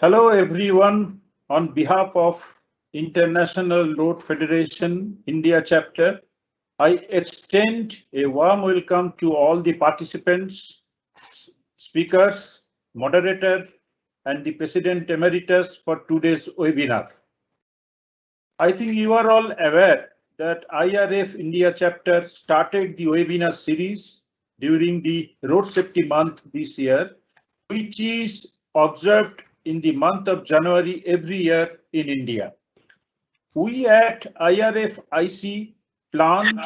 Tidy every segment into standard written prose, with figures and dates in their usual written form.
Hello everyone. On behalf of International Road Federation India Chapter, I extend a warm welcome to all the participants, speakers, moderator, and the President Emeritus for today's webinar. I think you are all aware that IRF India Chapter started the webinar series during the Road Safety Month this year, which is observed in the month of January every year in India. We at IRF IC planned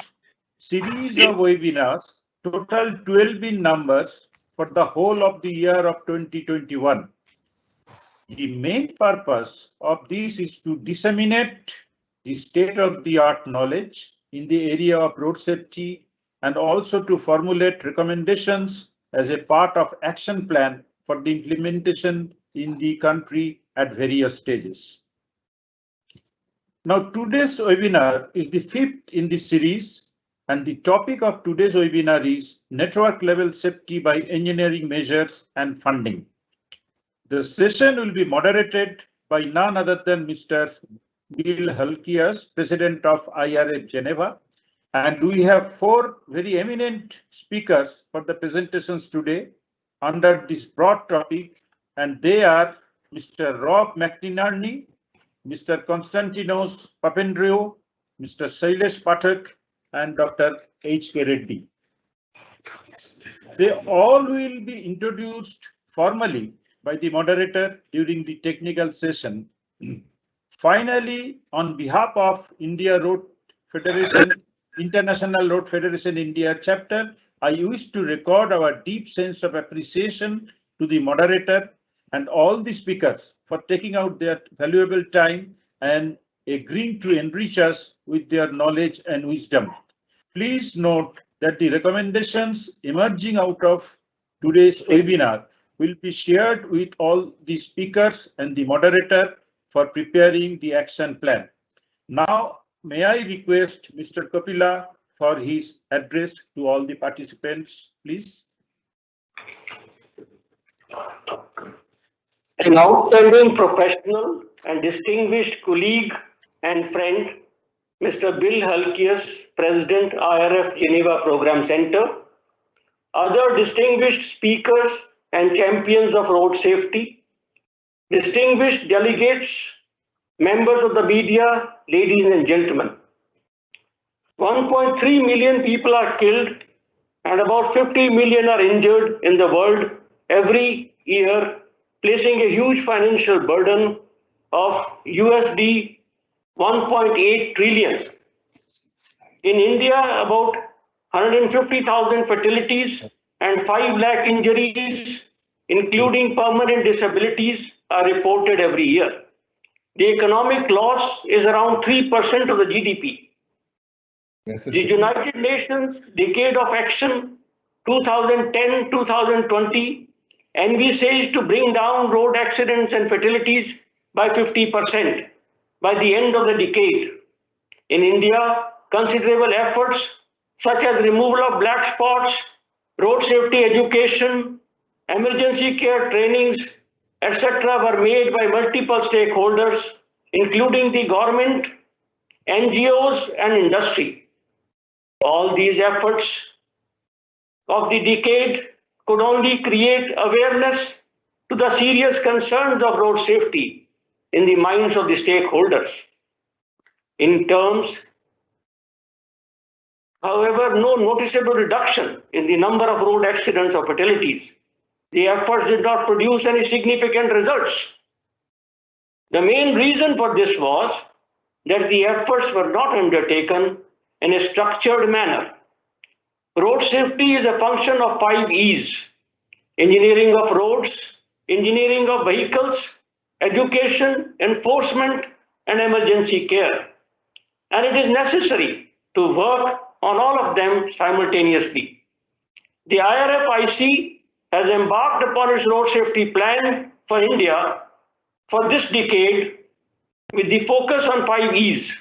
series of webinars, total 12 in numbers for the whole of the year of 2021. The main purpose of this is to disseminate the state-of-the-art knowledge in the area of road safety and also to formulate recommendations as a part of action plan for the implementation in the country at various stages. Now, today's webinar is the fifth in this series, and the topic of today's webinar is network level safety by engineering measures and funding. The session will be moderated by none other than Mr. Bill Halkias, President of IRF Geneva, and we have four very eminent speakers for the presentations today under this broad topic, and they are Mr. Rob McInerney, Mr. Constantine Papandreou, Mr. Sanel Pathak, and Dr. H.K. Reddy. They all will be introduced formally by the moderator during the technical session. Finally, on behalf of India Road Federation, International Road Federation India Chapter, I wish to record our deep sense of appreciation to the moderator and all the speakers for taking out their valuable time and agreeing to enrich us with their knowledge and wisdom. Please note that the recommendations emerging out of today's webinar will be shared with all the speakers and the moderator for preparing the action plan. Now, may I request Mr. Kapila for his address to all the participants, please. An outstanding professional and distinguished colleague and friend, Mr. Bill Halkias, President, IRF Geneva Program Center, other distinguished speakers and champions of road safety, distinguished delegates, members of the media, ladies and gentlemen. 1.3 million people are killed and about 50 million are injured in the world every year, placing a huge financial burden of USD 1.8 trillion. In India, about 150,000 fatalities and 5 lakh injuries, including permanent disabilities, are reported every year. The economic loss is around 3% of the GDP. The United Nations Decade of Action 2010-2020 envisages to bring down road accidents and fatalities by 50% by the end of the decade. In India, considerable efforts such as removal of black spots, road safety education, emergency care trainings, etc. were made by multiple stakeholders, including the government, NGOs, and industry. All these efforts of the decade could only create awareness to the serious concerns of road safety in the minds of the stakeholders. In terms, however, no noticeable reduction in the number of road accidents or fatalities. The efforts did not produce any significant results. The main reason for this was that the efforts were not undertaken in a structured manner. Road safety is a function of 5 E's: engineering of roads, engineering of vehicles, education, enforcement, and emergency care. And it is necessary to work on all of them simultaneously. The IRFIC has embarked upon its road safety plan for India for this decade with the focus on 5 E's.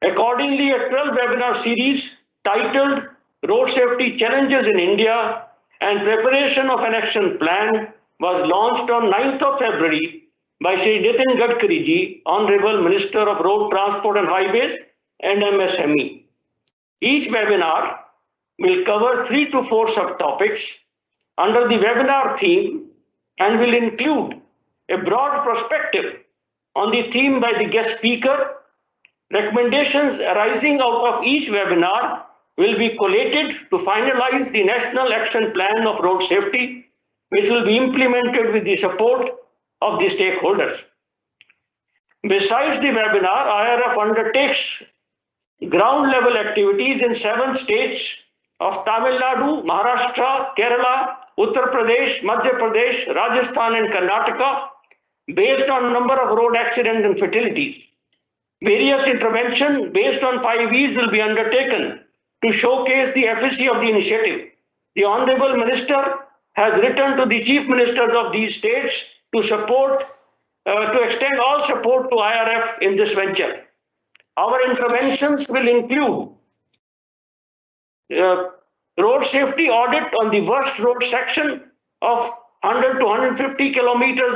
Accordingly, a 12 webinar series titled Road Safety Challenges in India and Preparation of an Action Plan was launched on 9th of February by Shri Nitin Gadkari ji, Honorable Minister of Road Transport and Highways and MSME. Each webinar will cover 3 to 4 subtopics under the webinar theme and will include a broad perspective on the theme by the guest speaker. Recommendations arising out of each webinar will be collated to finalize the National Action Plan of Road Safety, which will be implemented with the support of the stakeholders. Besides the webinar, IRF undertakes ground level activities in 7 states of Tamil Nadu, Maharashtra, Kerala, Uttar Pradesh, Madhya Pradesh, Rajasthan and Karnataka based on number of road accidents and fatalities. Various interventions based on 5 E's will be undertaken to showcase the efficacy of the initiative. The Honorable Minister has written to the Chief Ministers of these states to extend all support to IRF in this venture. Our interventions will include road safety audit on the worst road section of 100 to 150 kilometers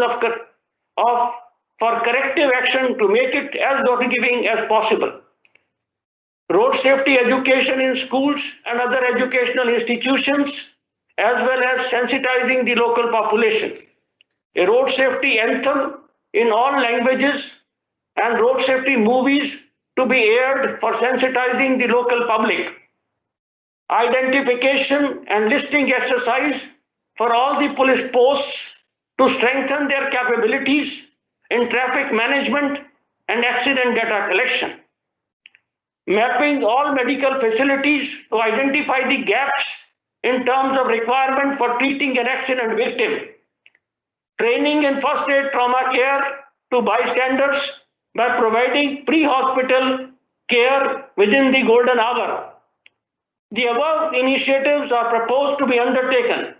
for corrective action to make it as forgiving as possible. Road safety education in schools and other educational institutions, as well as sensitizing the local population. A road safety anthem in all languages and road safety movies to be aired for sensitizing the local public. Identification and listing exercise for all the police posts to strengthen their capabilities in traffic management and accident data collection. Mapping all medical facilities to identify the gaps in terms of requirement for treating an accident victim. Training in first aid trauma care to bystanders by providing pre-hospital care within the golden hour. The above initiatives are proposed to be undertaken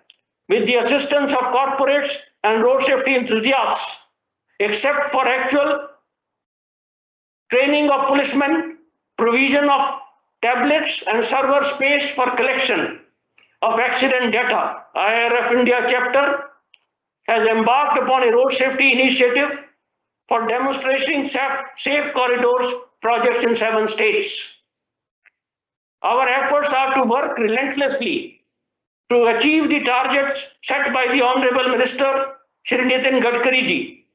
with the assistance of corporates and road safety enthusiasts, except for actual training of policemen, provision of tablets and server space for collection of accident data. IRF India Chapter has embarked upon a road safety initiative for demonstrating safe corridors projects in 7 states. Our efforts are to work relentlessly to achieve the targets set by the Honorable Minister Shri Nitin Gadkari ji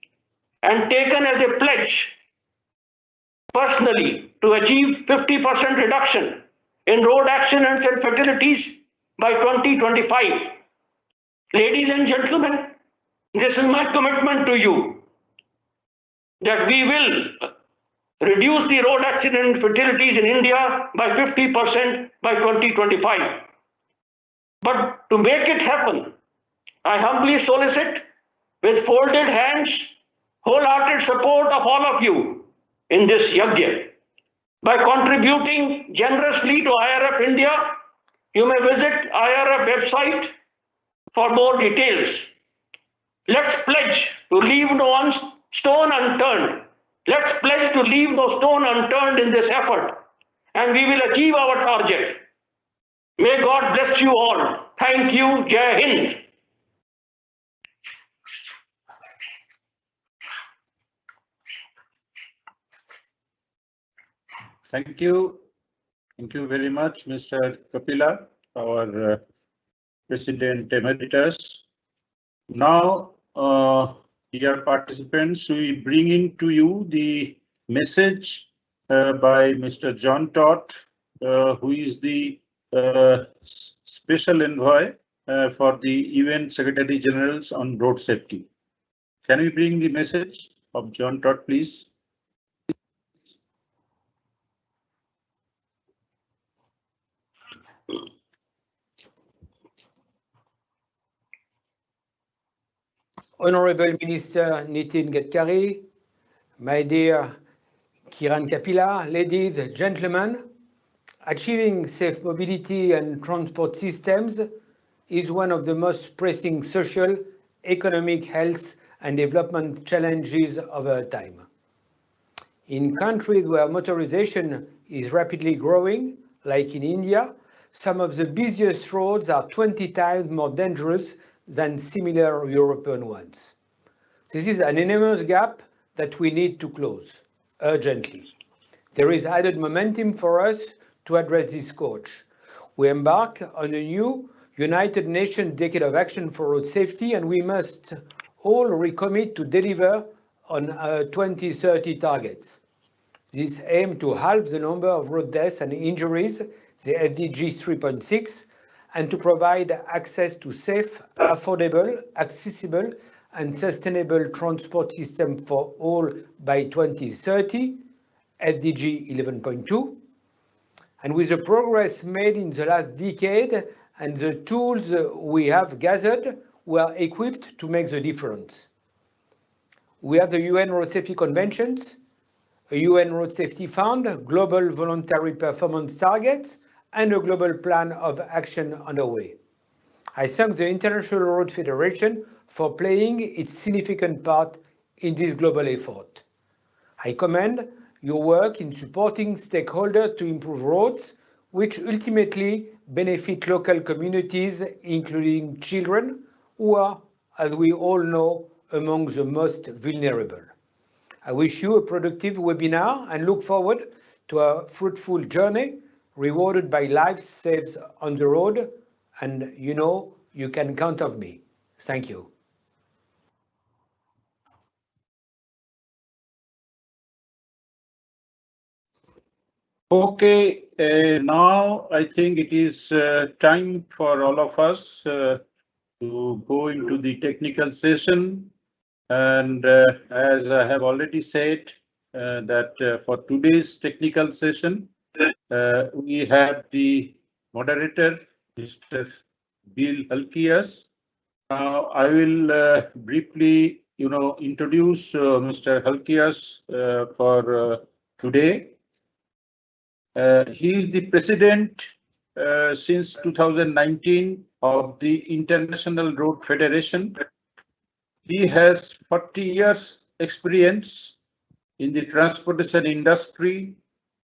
and taken as a pledge personally to achieve 50% reduction in road accidents and fatalities by 2025. Ladies and gentlemen, this is my commitment to you that we will reduce the road accident and fatalities in India by 50% by 2025. But to make it happen, I humbly solicit with folded hands, wholehearted support of all of you in this yajna. By contributing generously to IRF India, you may visit IRF website for more details. Let's pledge to leave no stone unturned. Let's pledge to leave no stone unturned in this effort, and we will achieve our target. May God bless you all. Thank you. Jai Hind. Thank you. Thank you very much, Mr. Kapila, our President Emeritus. Now, dear participants, we bring in to you the message by Mr. John Todd, who is the Special Envoy for the UN Secretary Generals on Road Safety. Can we bring the message of John Todd, please? Honorable Minister Nitin Gadkari, my dear Kiran Kapila, ladies and gentlemen, achieving safe mobility and transport systems is one of the most pressing social, economic, health and development challenges of our time. In countries where motorization is rapidly growing, like in India, some of the busiest roads are 20 times more dangerous than similar European ones. This is an enormous gap that we need to close urgently. There is added momentum for us to address this scourge. We embark on a new United Nations Decade of Action for Road Safety, and we must all recommit to deliver on our 2030 targets. This aims to halve the number of road deaths and injuries, the SDG 3.6, and to provide access to safe, affordable, accessible, and sustainable transport system for all by 2030, SDG 11.2. And with the progress made in the last decade and the tools we have gathered, we are equipped to make the difference. We have the UN Road Safety Conventions, a UN Road Safety Fund, global voluntary performance targets, and a global plan of action underway. I thank the International Road Federation for playing its significant part in this global effort. I commend your work in supporting stakeholders to improve roads, which ultimately benefit local communities, including children, who are, as we all know, among the most vulnerable. I wish you a productive webinar and look forward to a fruitful journey, rewarded by lives saved on the road, and you know you can count on me. Thank you. Okay, now I think it is time for all of us to go into the technical session. And as I have already said, that for today's technical session, we have the moderator, Mr. Bill Halkias. Now I will briefly, introduce Mr. Halkias for today. He is the president since 2019 of the International Road Federation. He has 40 years experience in the transportation industry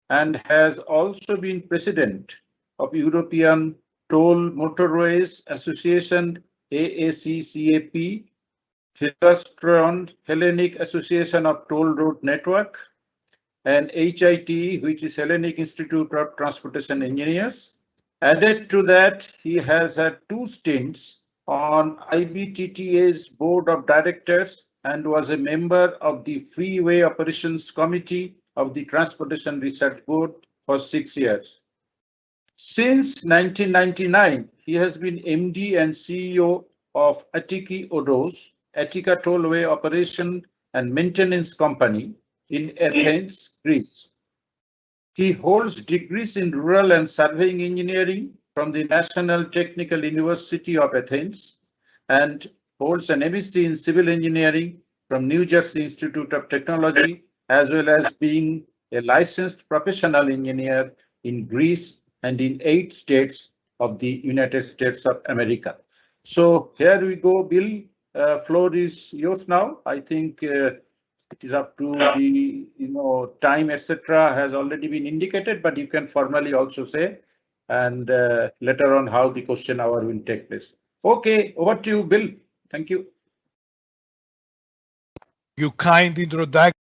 and has also been president of European Toll Motorways Association, AACCAP, Hellenic Association of Toll Road Network, and HIT, which is Hellenic Institute of Transportation Engineers. Added to that, he has had 2 stints on IBTTA's board of directors and was a member of the Freeway Operations Committee of the Transportation Research Board for 6 years. Since 1999, he has been MD and CEO of Attiki Odos, Attica Tollway Operation and Maintenance Company in Athens, Greece. He holds degrees in rural and surveying engineering from the National Technical University of Athens and holds an MSc in civil engineering from New Jersey Institute of Technology, as well as being a licensed professional engineer in Greece and in 8 states of the United States of America. So here we go, Bill. Floor is yours now. I think it is up to the time, etc. has already been indicated, but you can formally also say, and later on how the question hour will take place. Okay, over to you, Bill. Thank you. You kind introduction.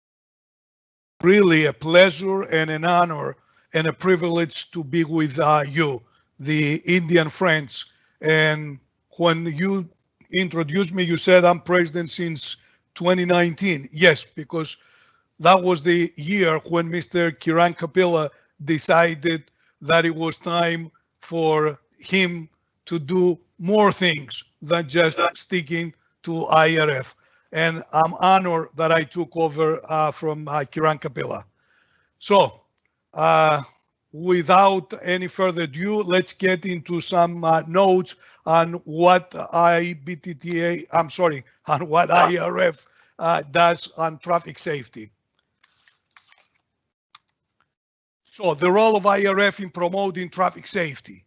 Really a pleasure and an honor and a privilege to be with you, the Indian friends. And when you introduced me, you said I'm president since 2019. Yes, because that was the year when Mr. Kiran Kapila decided that it was time for him to do more things than just sticking to IRF. And I'm honored that I took over from Kiran Kapila. So without any further ado, let's get into some notes on what IRF does on traffic safety. So the role of IRF in promoting traffic safety.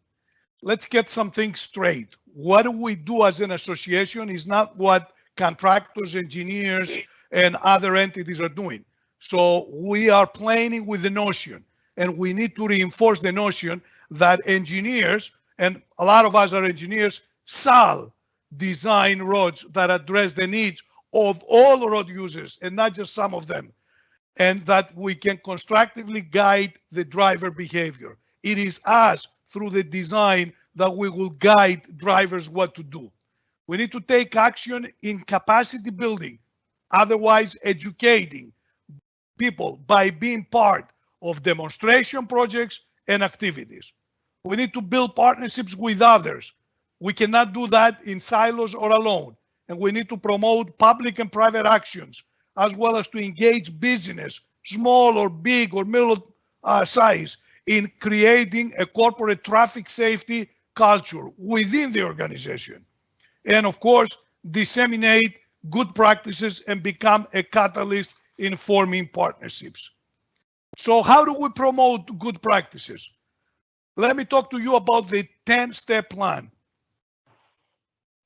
Let's get some things straight. What do we do as an association is not what contractors, engineers, and other entities are doing. So we are playing with the notion, and we need to reinforce the notion that engineers, and a lot of us are engineers, shall design roads that address the needs of all road users and not just some of them, and that we can constructively guide the driver behavior. It is us, through the design, that we will guide drivers what to do. We need to take action in capacity building, otherwise educating people by being part of demonstration projects and activities. We need to build partnerships with others. We cannot do that in silos or alone. And we need to promote public and private actions, as well as to engage business, small or big or middle size, in creating a corporate traffic safety culture within the organization. And of course, disseminate good practices and become a catalyst in forming partnerships. So how do we promote good practices? Let me talk to you about the 10-step plan.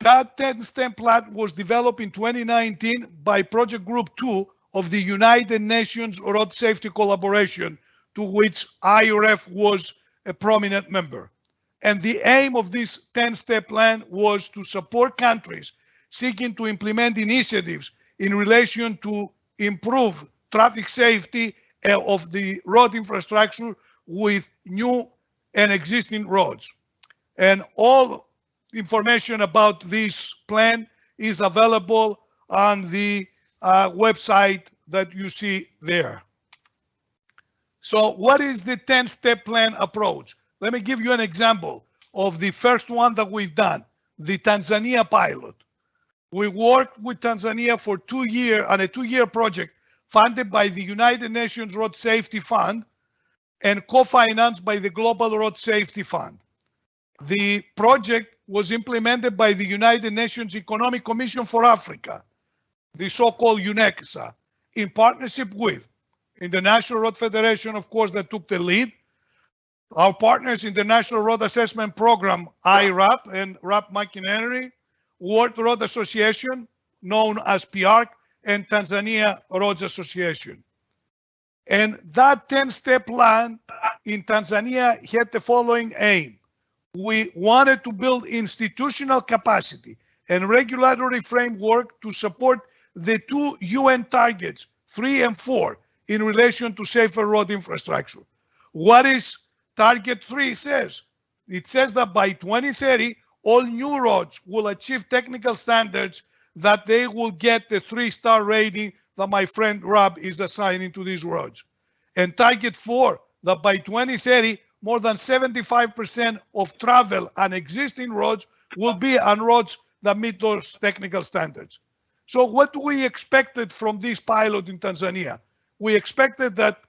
That 10-step plan was developed in 2019 by Project Group 2 of the United Nations Road Safety Collaboration, to which IRF was a prominent member. And the aim of this 10-step plan was to support countries seeking to implement initiatives in relation to improve traffic safety of the road infrastructure with new and existing roads. And all information about this plan is available on the website that you see there. So what is the 10-step plan approach? Let me give you an example of the first one that we've done, the Tanzania pilot. We worked with Tanzania for 2 years on a 2-year project funded by the United Nations Road Safety Fund and co-financed by the Global Road Safety Fund. The project was implemented by the United Nations Economic Commission for Africa, the so-called UNECSA, in partnership with International Road Federation, of course, that took the lead, our partners in the National Road Assessment Program, IRAP and RAP McInerney, World Road Association, known as PRC, and Tanzania Roads Association. And that 10-step plan in Tanzania had the following aim. We wanted to build institutional capacity and regulatory framework to support the 2 UN targets, 3 and 4, in relation to safer road infrastructure. What is target 3 says? It says that by 2030, all new roads will achieve technical standards that they will get the 3-star rating that my friend Rob is assigning to these roads. And target 4, that by 2030, more than 75% of travel on existing roads will be on roads that meet those technical standards. So what we expected from this pilot in Tanzania? We expected that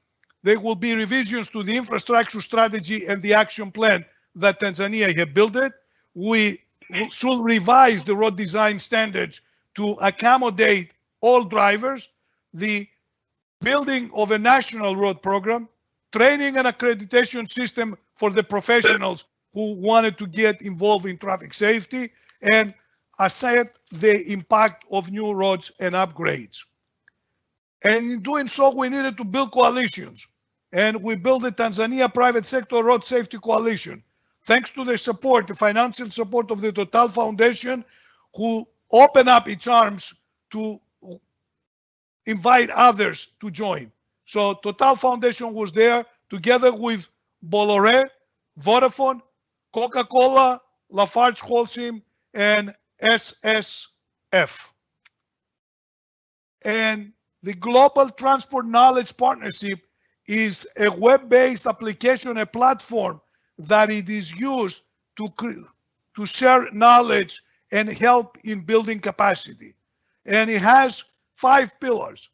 there will be revisions to the infrastructure strategy and the action plan that Tanzania had built it. We should revise the road design standards to accommodate all drivers, the building of a national road program, training and accreditation system for the professionals who wanted to get involved in traffic safety, and assess the impact of new roads and upgrades. And in doing so, we needed to build coalitions. And we built the Tanzania Private Sector Road Safety Coalition, thanks to the support, the financial support of the Total Foundation, who opened up its arms to invite others to join. So Total Foundation was there together with Bolloré, Vodafone, Coca-Cola, Lafarge Holcim, and SSF. And the Global Transport Knowledge Partnership is a web-based application, a platform that it is used to share knowledge and help in building capacity. And it has 5 pillars: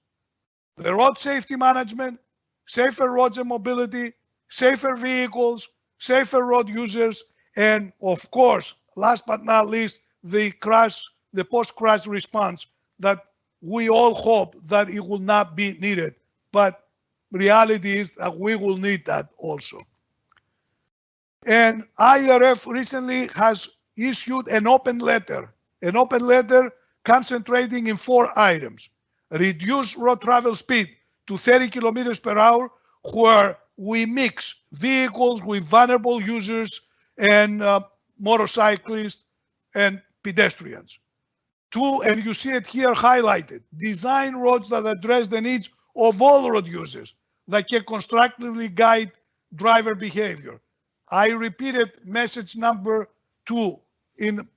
the road safety management, safer roads and mobility, safer vehicles, safer road users, and of course, last but not least, the post-crash response that we all hope that it will not be needed. But reality is that we will need that also. And IRF recently has issued an open letter concentrating in 4 items: reduce road travel speed to 30 kilometers per hour, where we mix vehicles with vulnerable users and motorcyclists and pedestrians. Two, and you see it here highlighted, design roads that address the needs of all road users that can constructively guide driver behavior. I repeated message number 2 in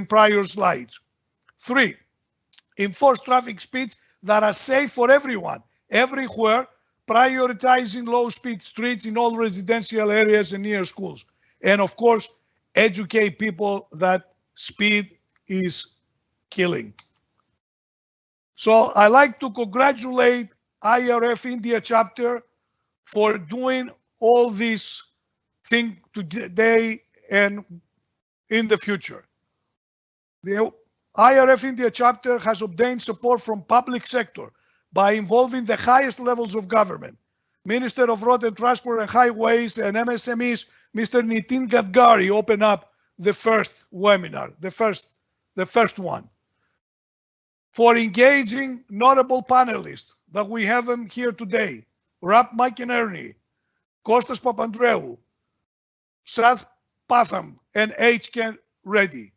prior slides. 3, enforce traffic speeds that are safe for everyone, everywhere, prioritizing low-speed streets in all residential areas and near schools. And of course, educate people that speed is killing. So I like to congratulate IRF India Chapter for doing all these things today and in the future. The IRF India Chapter has obtained support from public sector by involving the highest levels of government. Minister of Road and Transport and Highways and MSMEs, Mr. Nitin Gadkari, opened up the first webinar, the first one. For engaging notable panelists that we have them here today, Rap McInerney, Kostas Papandreou, Sanel Pathak, and H.K. Reddy.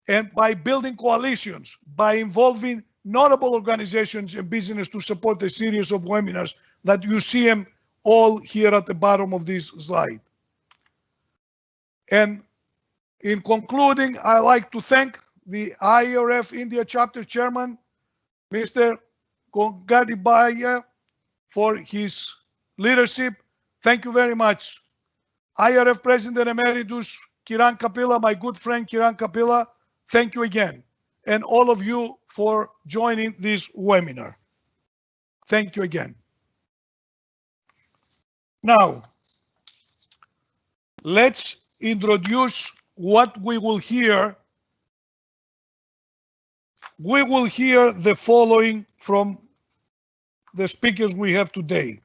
And by building coalitions, by involving notable organizations and business to support a series of webinars that you see them all here at the bottom of this slide. And in concluding, I like to thank the IRF India Chapter Chairman, Mr. Gadibaya, for his leadership. Thank you very much. IRF President Emeritus Kiran Kapila, my good friend Kiran Kapila, thank you again. And all of you for joining this webinar. Thank you again. Now, let's introduce what we will hear. We will hear the following from the speakers we have today.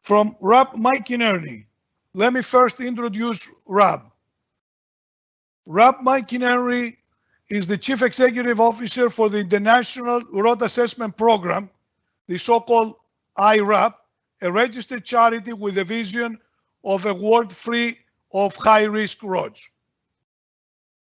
From Rap McInerney. Let me first introduce Rap. Rap McInerney is the Chief Executive Officer for the International Road Assessment Program, the so-called IRAP, a registered charity with a vision of a world free of high-risk roads.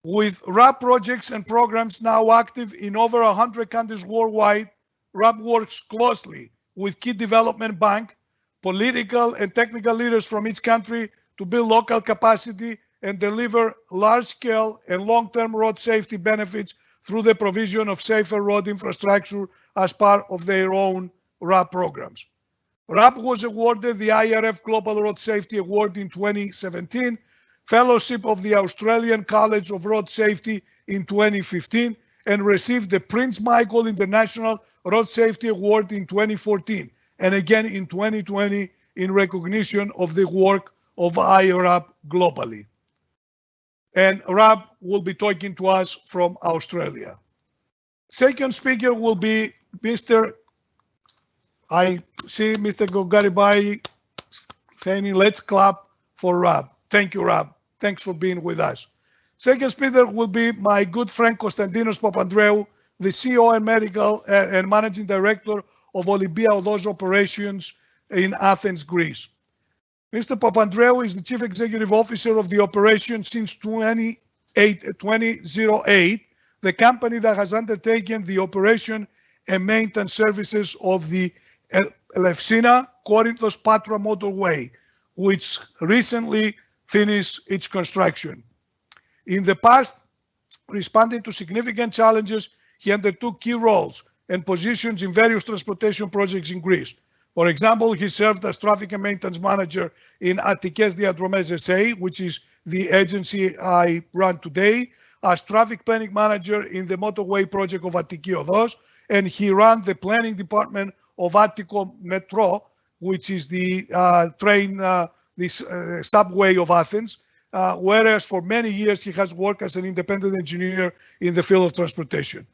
With RAP projects and programs now active in over 100 countries worldwide, RAP works closely with key development bank, political and technical leaders from each country to build local capacity and deliver large-scale and long-term road safety benefits through the provision of safer road infrastructure as part of their own RAP programs. RAP was awarded the IRF Global Road Safety Award in 2017, Fellowship of the Australian College of Road Safety in 2015, and received the Prince Michael International Road Safety Award in 2014, and again in 2020 in recognition of the work of IRAP globally. And Rab will be talking to us from Australia. Second speaker will be I see Mr. Gogaribai saying, let's clap for Rab. Thank you, Rab. Thanks for being with us. Second speaker will be my good friend Constantinos Papandreou, the CEO and medical and managing director of Olympia Odos Operations in Athens, Greece. Mr. Papandreou is the Chief Executive Officer of the operation since 2008, the company that has undertaken the operation and maintenance services of the Elefsina-Corinthos Patra motorway, which recently finished its construction. In the past, responding to significant challenges, he undertook key roles and positions in various transportation projects in Greece. For example, he served as traffic and maintenance manager in Attikes Diadromes SA, which is the agency I run today, as traffic planning manager in the motorway project of Attiki Odos, and he ran the planning department of Attiko Metro, which is the subway of Athens, whereas for many years he has worked as an independent engineer in the field of transportation.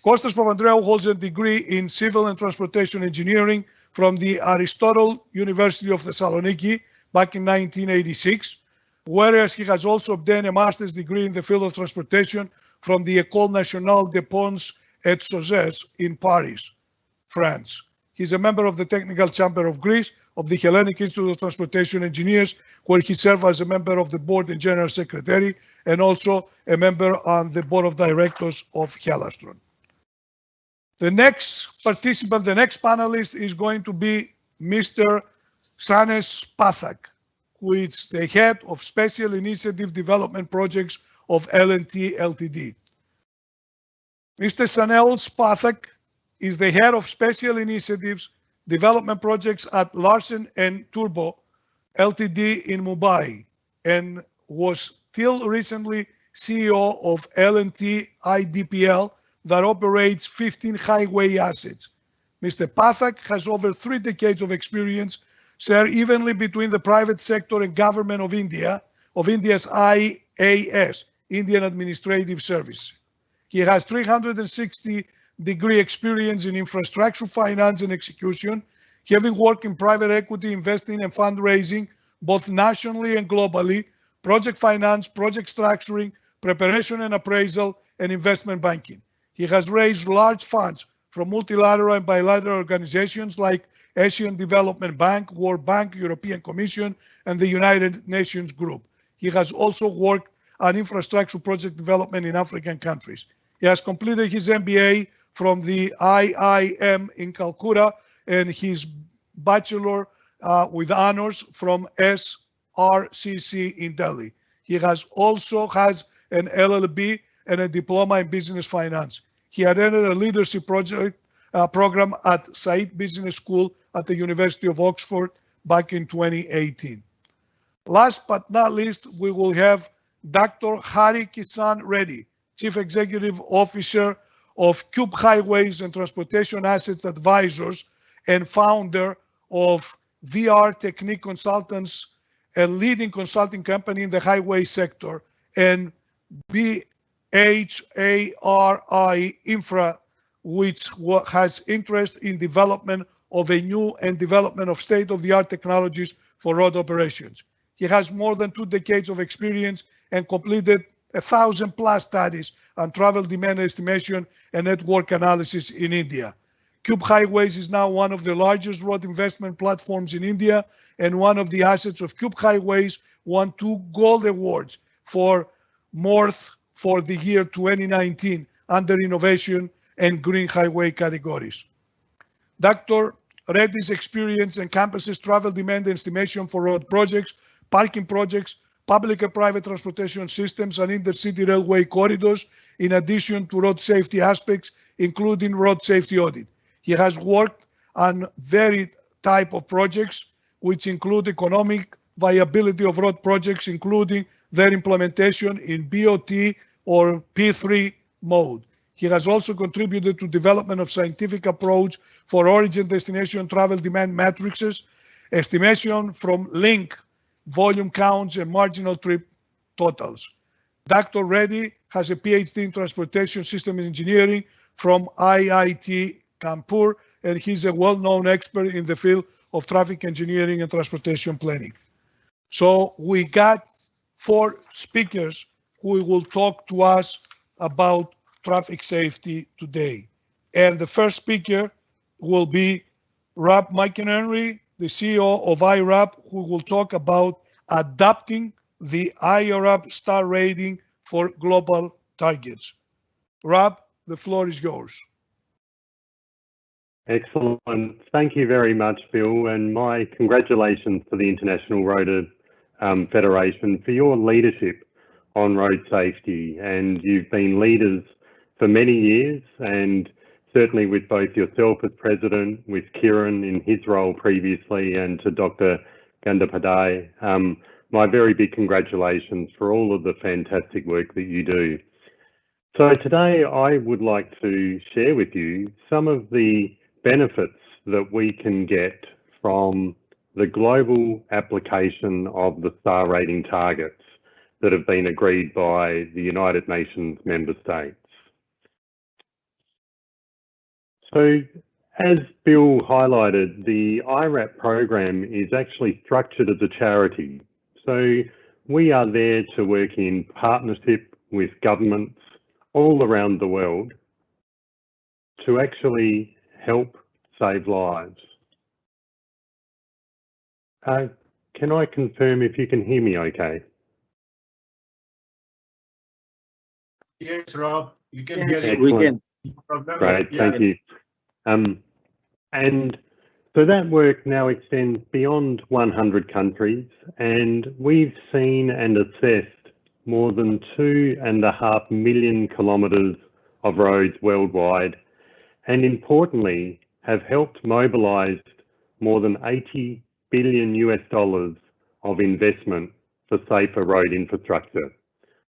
Kostas Papandreou holds a degree in civil and transportation engineering from the Aristotle University of Thessaloniki back in 1986, whereas he has also obtained a master's degree in the field of transportation from the École Nationale des Ponts et Chaussées in Paris, France. He's a member of the Technical Chamber of Greece, of the Hellenic Institute of Transportation Engineers, where he served as a member of the board and general secretary, and also a member on the board of directors of Helastron. The next participant, the next panelist is going to be Mr. Sanel Pathak, who is the head of Special Initiative Development Projects of L&T Ltd. Mr. Sanel Pathak is the head of Special Initiatives Development Projects at Larsen & Toubro Ltd in Mumbai and was till recently CEO of L&T IDPL that operates 15 highway assets. Mr. Pathak has over 3 decades of experience shared evenly between the private sector and government of India, of India's IAS, Indian Administrative Service. He has 360-degree experience in infrastructure finance and execution, having worked in private equity investing and fundraising, both nationally and globally, project finance, project structuring, preparation and appraisal, and investment banking. He has raised large funds from multilateral and bilateral organizations like Asian Development Bank, World Bank, European Commission, and the United Nations Group. He has also worked on infrastructure project development in African countries. He has completed his MBA from the IIM in Calcutta and his bachelor with honors from SRCC in Delhi. He has an LLB and a diploma in business finance. He attended a leadership program at Said Business School at the University of Oxford back in 2018. Last but not least, we will have Dr. Hari Kisan Reddy, Chief Executive Officer of Cube Highways and Transportation Assets Advisors and founder of VR Technique Consultants, a leading consulting company in the highway sector, and BHARI Infra, which has interest in development of a new and development of state-of-the-art technologies for road operations. He has more than 2 decades of experience and completed 1,000+ studies on travel demand estimation and network analysis in India. Cube Highways is now one of the largest road investment platforms in India, and one of the assets of Cube Highways won 2 gold awards for MORTH for the year 2019 under innovation and green highway categories. Dr. Reddy's experience encompasses travel demand estimation for road projects, parking projects, public and private transportation systems, and intercity railway corridors, in addition to road safety aspects, including road safety audit. He has worked on varied type of projects, which include economic viability of road projects, including their implementation in BOT or P3 mode. He has also contributed to development of scientific approach for origin destination travel demand matrices, estimation from link, volume counts, and marginal trip totals. Dr. Reddy has a PhD in transportation system engineering from IIT Kanpur, and he's a well-known expert in the field of traffic engineering and transportation planning. So we got 4 speakers who will talk to us about traffic safety today. And the first speaker will be Rob McInerney, the CEO of IRAP, who will talk about adapting the IRAP star rating for global targets. Rob, the floor is yours. Excellent. Thank you very much, Bill, and my congratulations to the International Road Federation for your leadership on road safety. And you've been leaders for many years, and certainly with both yourself as president, with Kiran in his role previously, and to Dr. Gandapadai, my very big congratulations for all of the fantastic work that you do. So today I would like to share with you some of the benefits that we can get from the global application of the star rating targets that have been agreed by the United Nations member states. So, as Bill highlighted, the IRAP program is actually structured as a charity. So we are there to work in partnership with governments all around the world to actually help save lives. Can I confirm if you can hear me okay? Yes, Rob, you can Yes, hear it. we can. No problem. Great, Yeah. thank you. And so that work now extends beyond 100 countries, and we've seen and assessed more than 2.5 million kilometres of roads worldwide, and importantly, have helped mobilise more than $80 billion of investment for safer road infrastructure.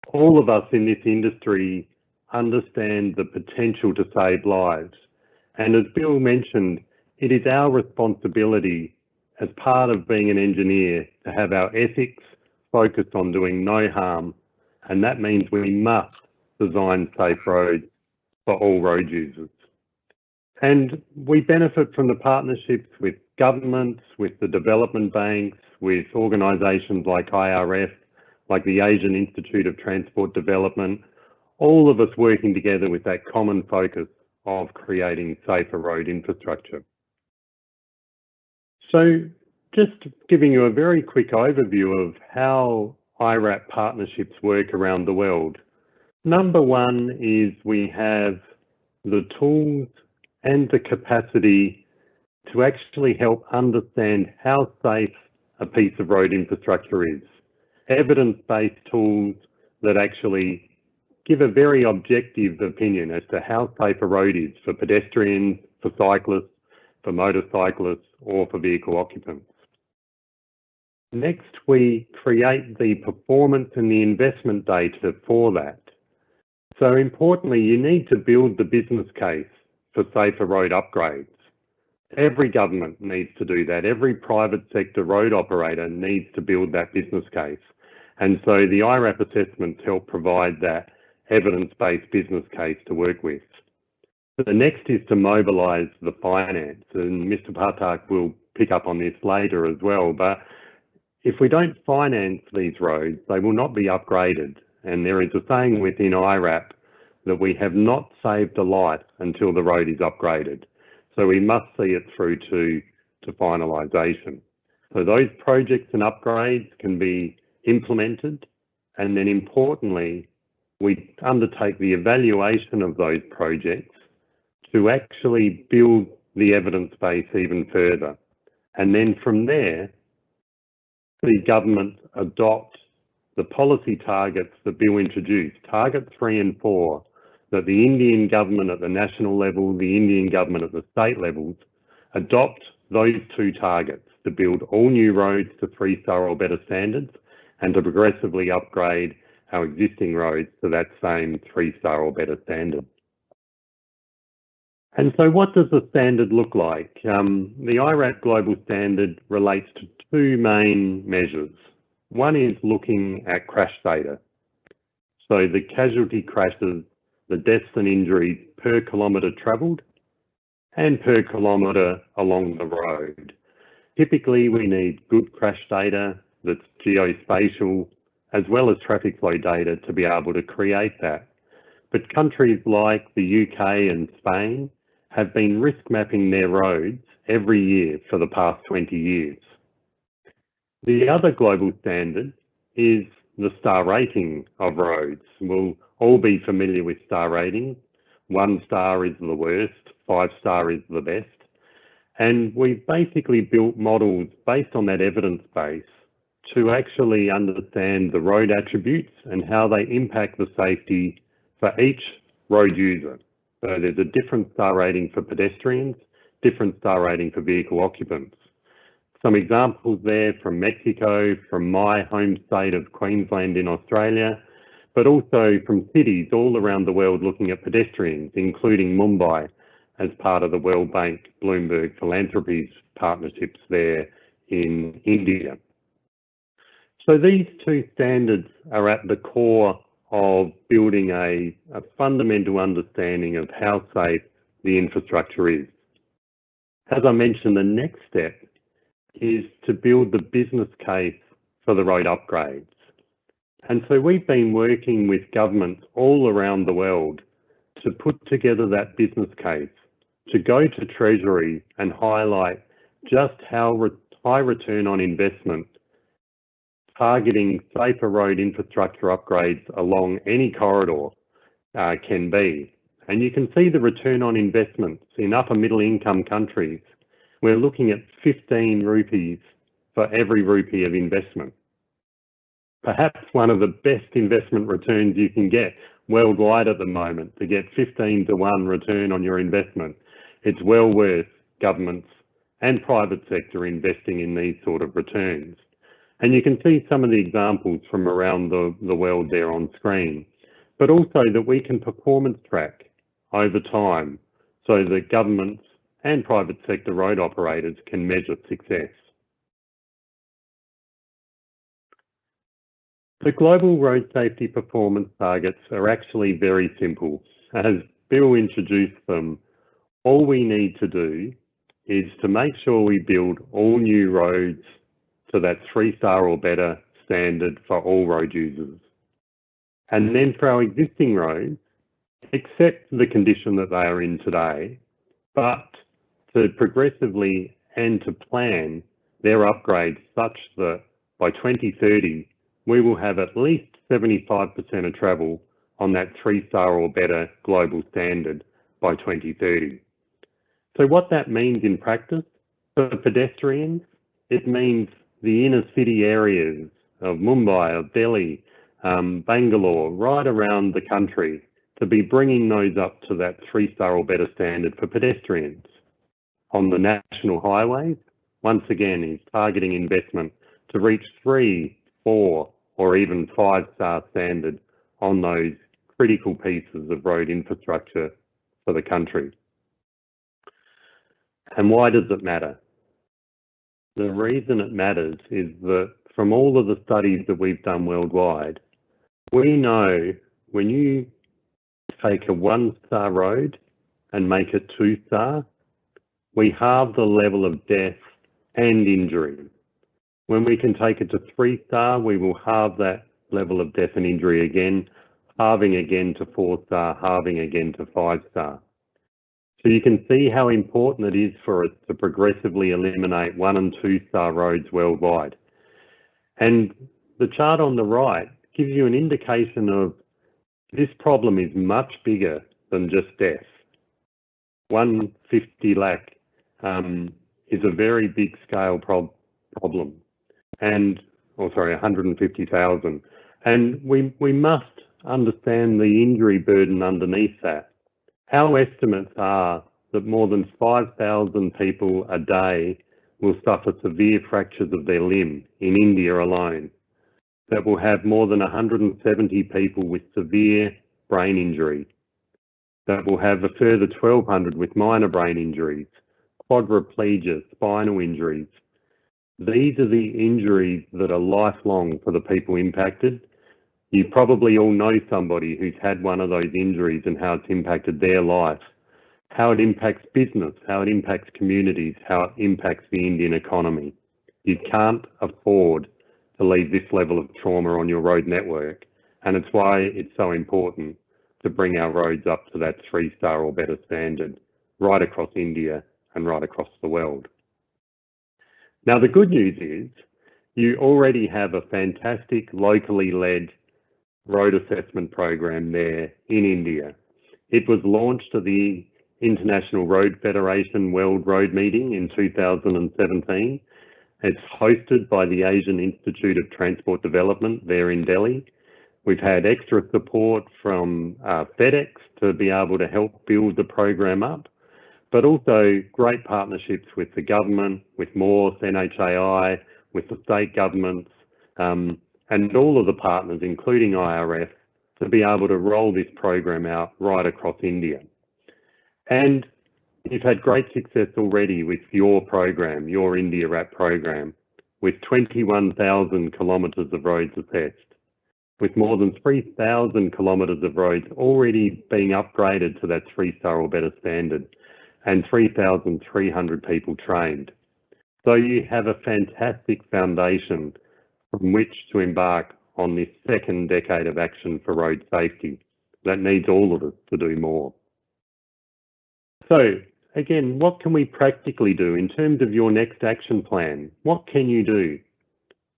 All of us in this industry understand the potential to save lives. And as Bill mentioned, it is our responsibility as part of being an engineer to have our ethics focused on doing no harm. And that means we must design safe roads for all road users. And we benefit from the partnerships with governments, with the development banks, with organisations like IRF, like the Asian Institute of Transport Development, all of us working together with that common focus of creating safer road infrastructure. So just giving you a very quick overview of how IRAP partnerships work around the world. Number one is we have the tools and the capacity to actually help understand how safe a piece of road infrastructure is. Evidence-based tools that actually give a very objective opinion as to how safe a road is for pedestrians, for cyclists, for motorcyclists, or for vehicle occupants. Next, we create the performance and the investment data for that. So importantly, you need to build the business case for safer road upgrades. Every government needs to do that. Every private sector road operator needs to build that business case. And so the IRAP assessments help provide that evidence-based business case to work with. The next is to mobilise the finance, and Mr. Pathak will pick up on this later as well, but if we don't finance these roads, they will not be upgraded. And there is a saying within IRAP that we have not saved a light until the road is upgraded. So we must see it through to finalisation. So those projects and upgrades can be implemented, and then importantly, we undertake the evaluation of those projects to actually build the evidence base even further. And then from there, the government adopt the policy targets that Bill introduced, target 3 and 4, that the Indian government at the national level, the Indian government at the state levels, adopt those 2 targets to build all new roads to 3-star or better standards and to progressively upgrade our existing roads to that same 3-star or better standard. And so what does the standard look like? The IRAC Global Standard relates to 2 main measures. One is looking at crash data. So the casualty crashes, the deaths and injuries per kilometre travelled and per kilometre along the road. Typically, we need good crash data that's geospatial, as well as traffic flow data to be able to create that. But countries like the UK and Spain have been risk mapping their roads every year for the past 20 years. The other global standard is the star rating of roads. We'll all be familiar with star ratings. 1 star is the worst, 5 star is the best. And we've basically built models based on that evidence base to actually understand the road attributes and how they impact the safety for each road user. So there's a different star rating for pedestrians, different star rating for vehicle occupants. Some examples there from Mexico, from my home state of Queensland in Australia, but also from cities all around the world looking at pedestrians, including Mumbai, as part of the World Bank Bloomberg Philanthropies partnerships there in India. So these 2 standards are at the core of building a fundamental understanding of how safe the infrastructure is. As I mentioned, the next step is to build the business case for the road upgrades. And so we've been working with governments all around the world to put together that business case, to go to Treasury and highlight just how high return on investment targeting safer road infrastructure upgrades along any corridor can be. And you can see the return on investments in upper middle income countries. We're looking at 15 rupees for every rupee of investment. Perhaps one of the best investment returns you can get worldwide at the moment, to get 15-to-1 return on your investment. It's well worth governments and private sector investing in these sort of returns. And you can see some of the examples from around the world there on screen, but also that we can performance track over time so that governments and private sector road operators can measure success. The global road safety performance targets are actually very simple. As Bill introduced them, all we need to do is to make sure we build all new roads to that 3-star or better standard for all road users. And then for our existing roads, accept the condition that they are in today, but to progressively and to plan their upgrades such that by 2030, we will have at least 75% of travel on that 3-star or better global standard by 2030. So what that means in practice for pedestrians, it means the inner city areas of Mumbai, of Delhi, Bangalore, right around the country, to be bringing those up to that 3-star or better standard for pedestrians. On the national highways, once again, is targeting investment to reach 3, 4, or even 5-star standard on those critical pieces of road infrastructure for the country. And why does it matter? The reason it matters is that from all of the studies that we've done worldwide, we know when you take a 1-star road and make it 2-star, we halve the level of death and injury. When we can take it to 3-star, we will halve that level of death and injury again, halving again to 4-star, halving again to 5-star. So you can see how important it is for us to progressively eliminate 1- and 2-star roads worldwide. And the chart on the right gives you an indication of this problem is much bigger than just death. 150 lakh is a very big scale problem. And, 150,000. And we must understand the injury burden underneath that. Our estimates are that more than 5,000 people a day will suffer severe fractures of their limb in India alone. That will have more than 170 people with severe brain injury. That will have a further 1,200 with minor brain injuries, quadriplegia, spinal injuries. These are the injuries that are lifelong for the people impacted. You probably all know somebody who's had one of those injuries and how it's impacted their life, how it impacts business, how it impacts communities, how it impacts the Indian economy. You can't afford to leave this level of trauma on your road network, and it's why it's so important to bring our roads up to that 3-star or better standard right across India and right across the world. Now, the good news is you already have a fantastic locally led road assessment program there in India. It was launched at the International Road Federation World Road Meeting in 2017. It's hosted by the Asian Institute of Transport Development there in Delhi. We've had extra support from FedEx to be able to help build the program up, but also great partnerships with the government, with Morse, NHAI, with the state governments, and all of the partners, including IRF, to be able to roll this program out right across India. And you've had great success already with your program, your IRAC program, with 21,000 kilometres of roads assessed, with more than 3,000 kilometres of roads already being upgraded to that 3-star or better standard, and 3,300 people trained. So you have a fantastic foundation from which to embark on this second decade of action for road safety that needs all of us to do more. So again, what can we practically do in terms of your next action plan? What can you do?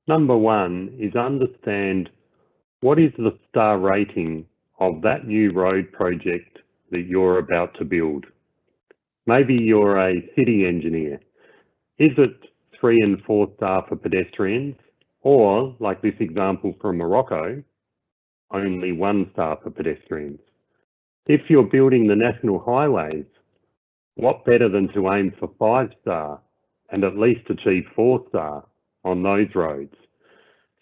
Number one is understand what is the star rating of that new road project that you're about to build. Maybe you're a city engineer. Is it 3 and 4 star for pedestrians? Or, like this example from Morocco, only 1 star for pedestrians? If you're building the national highways, what better than to aim for 5 star and at least achieve 4 star on those roads?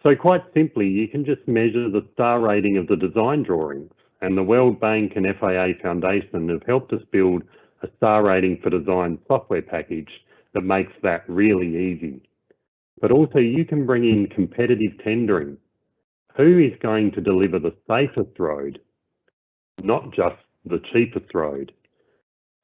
So quite simply, you can just measure the star rating of the design drawings, and the World Bank and FAA Foundation have helped us build a star rating for design software package that makes that really easy. But also you can bring in competitive tendering. Who is going to deliver the safest road, not just the cheapest road?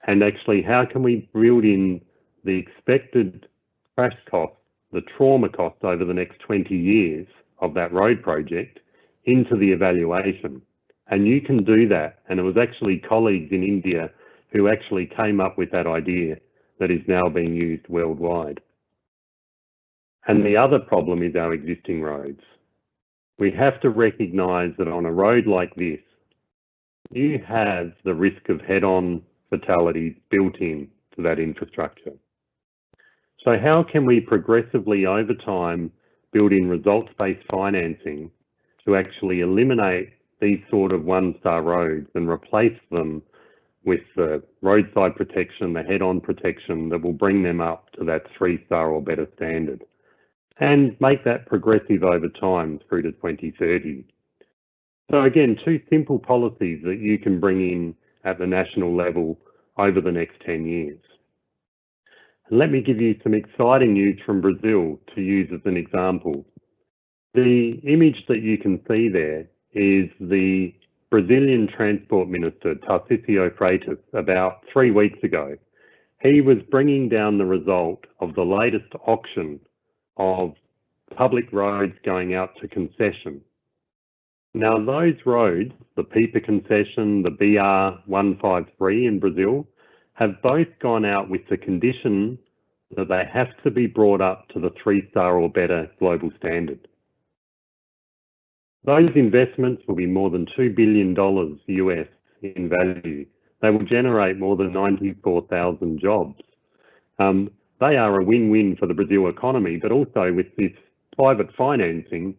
And actually, how can we build in the expected crash cost, the trauma cost over the next 20 years of that road project into the evaluation? And you can do that. And it was actually colleagues in India who actually came up with that idea that is now being used worldwide. And the other problem is our existing roads. We have to recognise that on a road like this, you have the risk of head-on fatalities built in to that infrastructure. So how can we progressively over time build in results-based financing to actually eliminate these sort of 1-star roads and replace them with the roadside protection, the head-on protection that will bring them up to that 3-star or better standard, and make that progressive over time through to 2030. So again, 2 simple policies that you can bring in at the national level over the next 10 years. And let me give you some exciting news from Brazil to use as an example. The image that you can see there is the Brazilian Transport Minister, Tarcísio Freitas, about 3 weeks ago. He was bringing down the result of the latest auction of public roads going out to concession. Now those roads, the PIPA concession, the BR-153 in Brazil, have both gone out with the condition that they have to be brought up to the 3-star or better global standard. Those investments will be more than $2 billion US in value. They will generate more than 94,000 jobs. They are a win-win for the Brazil economy, but also with this private financing,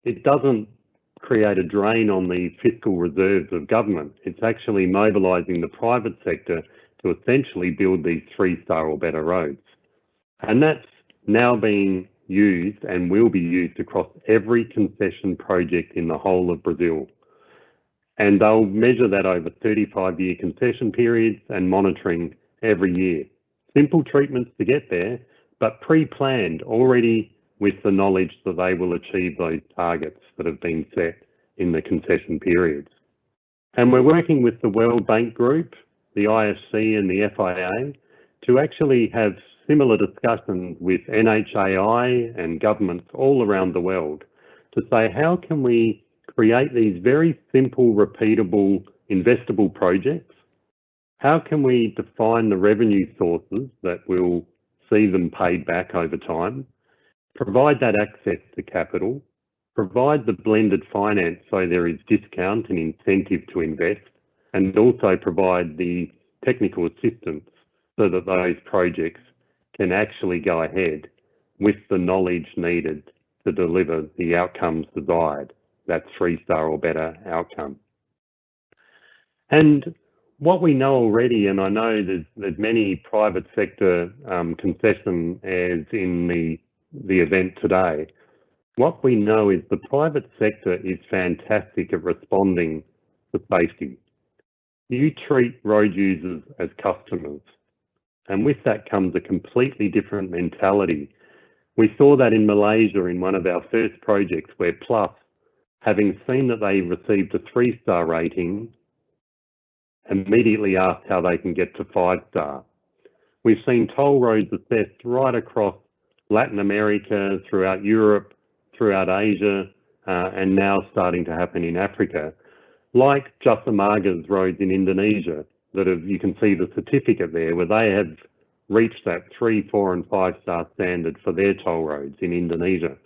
it doesn't create a drain on the fiscal reserves of government. It's actually mobilising the private sector to essentially build these 3-star or better roads. And that's now being used and will be used across every concession project in the whole of Brazil. And they'll measure that over 35-year concession periods and monitoring every year. Simple treatments to get there, but pre-planned already with the knowledge that they will achieve those targets that have been set in the concession periods. And we're working with the World Bank Group, the IFC and the FIA to actually have similar discussions with NHAI and governments all around the world to say, how can we create these very simple, repeatable, investable projects? How can we define the revenue sources that will see them paid back over time, provide that access to capital, provide the blended finance so there is discount and incentive to invest, and also provide the technical assistance so that those projects can actually go ahead with the knowledge needed to deliver the outcomes desired, that 3-star or better outcome. And what we know already, and I know there's many private sector concessionaires in the event today, what we know is the private sector is fantastic at responding to safety. You treat road users as customers, and with that comes a completely different mentality. We saw that in Malaysia in one of our first projects where Plus, having seen that they received a 3-star rating, immediately asked how they can get to 5-star. We've seen toll roads assessed right across Latin America, throughout Europe, throughout Asia, and now starting to happen in Africa, like Jasa Marga's roads in Indonesia, that have, you can see the certificate there, where they have reached that 3, 4 and 5-star standard for their toll roads in Indonesia.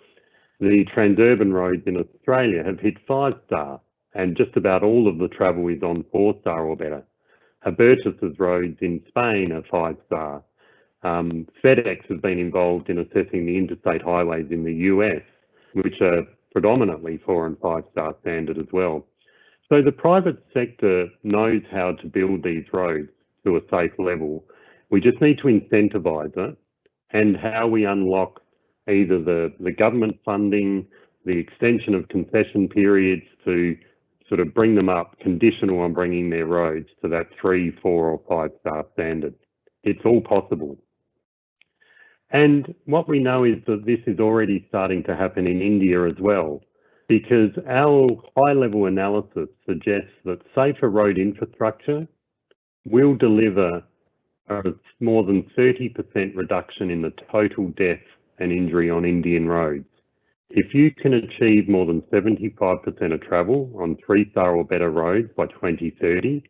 The Transurban roads in Australia have hit 5-star and just about all of the travel is on 4-star or better. Abertus's roads in Spain are 5-star. FedEx has been involved in assessing the interstate highways in the US, which are predominantly 4- and 5-star standard as well. So the private sector knows how to build these roads to a safe level. We just need to incentivise it, and how we unlock either the government funding, the extension of concession periods to sort of bring them up, conditional on bringing their roads to that 3, 4 or 5-star standard. It's all possible. And what we know is that this is already starting to happen in India as well, because our high-level analysis suggests that safer road infrastructure will deliver a more than 30% reduction in the total death and injury on Indian roads. If you can achieve more than 75% of travel on 3-star or better roads by 2030,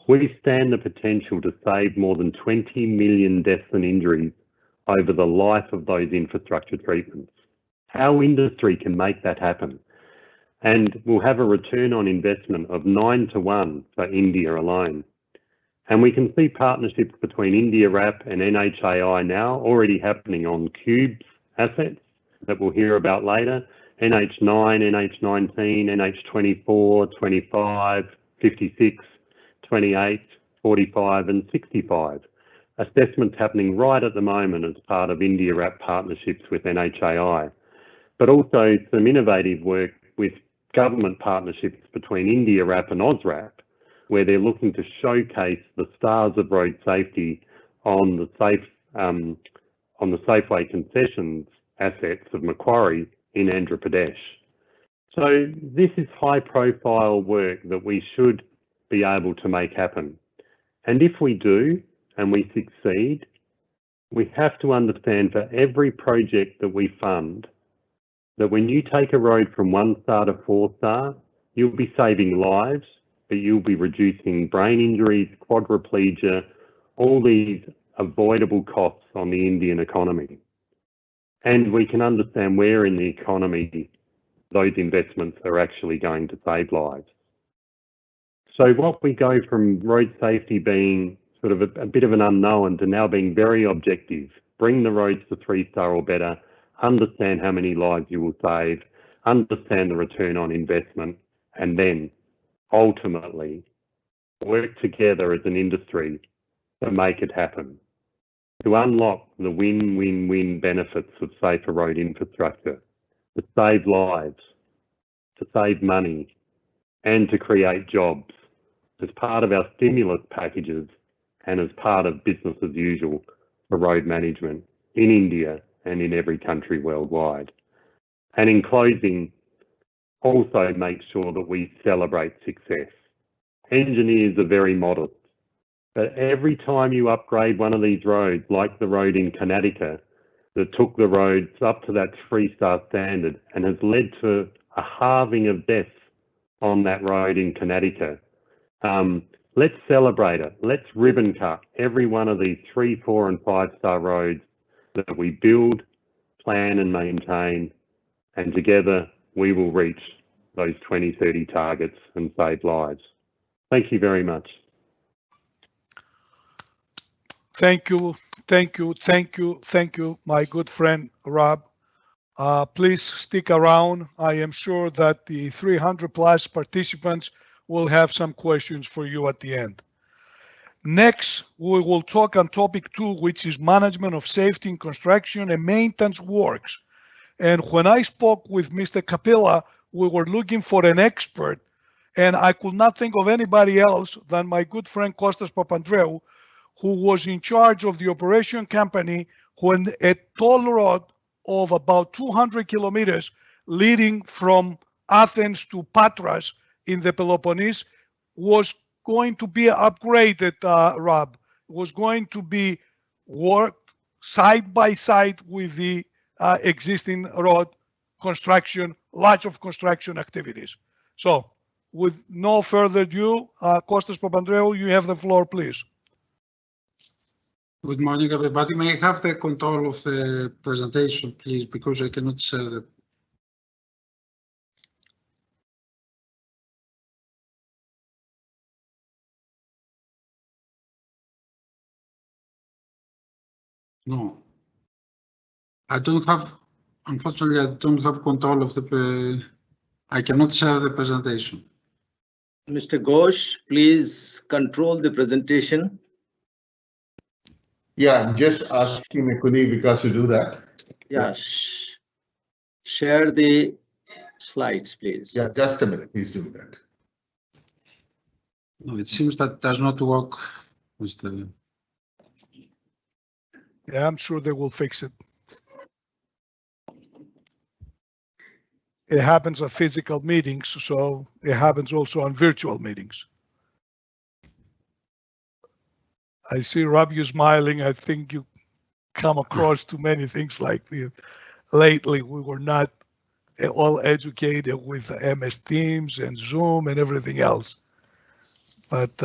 we stand the potential to save more than 20 million deaths and injuries over the life of those infrastructure treatments. Our industry can make that happen, and we'll have a return on investment of 9-to-1 for India alone. And we can see partnerships between IRAC and NHAI now already happening on Cube's assets that we'll hear about later, NH9, NH19, NH24, 25, 56, 28, 45 and 65. Assessments happening right at the moment as part of IRAC partnerships with NHAI, but also some innovative work with government partnerships between IRAC and OSRAP, where they're looking to showcase the stars of road safety on the Safeway Concessions assets of Macquarie in Andhra Pradesh. So this is high profile work that we should be able to make happen. And if we do, and we succeed, we have to understand for every project that we fund, that when you take a road from 1-star to 4-star, you'll be saving lives, but you'll be reducing brain injuries, quadriplegia, all these avoidable costs on the Indian economy. And we can understand where in the economy those investments are actually going to save lives. So what we go from road safety being sort of a bit of an unknown to now being very objective, bring the roads to 3-star or better, understand how many lives you will save, understand the return on investment, and then ultimately work together as an industry to make it happen, to unlock the win-win-win benefits of safer road infrastructure, to save lives, to save money, and to create jobs as part of our stimulus packages and as part of business as usual for road management in India and in every country worldwide. And in closing, also make sure that we celebrate success. Engineers are very modest, but every time you upgrade one of these roads, like the road in Connecticut that took the roads up to that 3-star standard and has led to a halving of deaths on that road in Connecticut, let's celebrate it. Let's ribbon cut every one of these 3, 4 and 5-star roads that we build, plan and maintain, and together we will reach those 2030 targets and save lives. Thank you very much. Thank you, my good friend Rob. Please stick around. I am sure that the 300 plus participants will have some questions for you at the end. Next, we will talk on topic 2, which is management of safety in construction and maintenance works. And when I spoke with Mr. Kapila, we were looking for an expert, and I could not think of anybody else than my good friend Constantine Papandreou, who was in charge of the operation company when a toll road of about 200 kilometers leading from Athens to Patras in the Peloponnese was going to be upgraded, Rob, was going to be worked side by side with the existing road construction, lots of construction activities. So with no further ado, Kostas Papandreou, you have the floor, please. Good morning, everybody. May I have the control of the presentation, please, because I cannot share it. No. Unfortunately, I don't have control of the, I cannot share the presentation. Mr. Ghosh, please control the presentation. Yeah, I'm just asking my colleague Vikas to do that. Yeah, share the slides, please. Yeah, just a minute, please do that. No, it seems that does not work, Mr. Yeah, I'm sure they will fix it. It happens at physical meetings, so it happens also on virtual meetings. I see Rob, you smiling. I think you come across too many things like this. Lately, we were not all educated with MS Teams and Zoom and everything else. But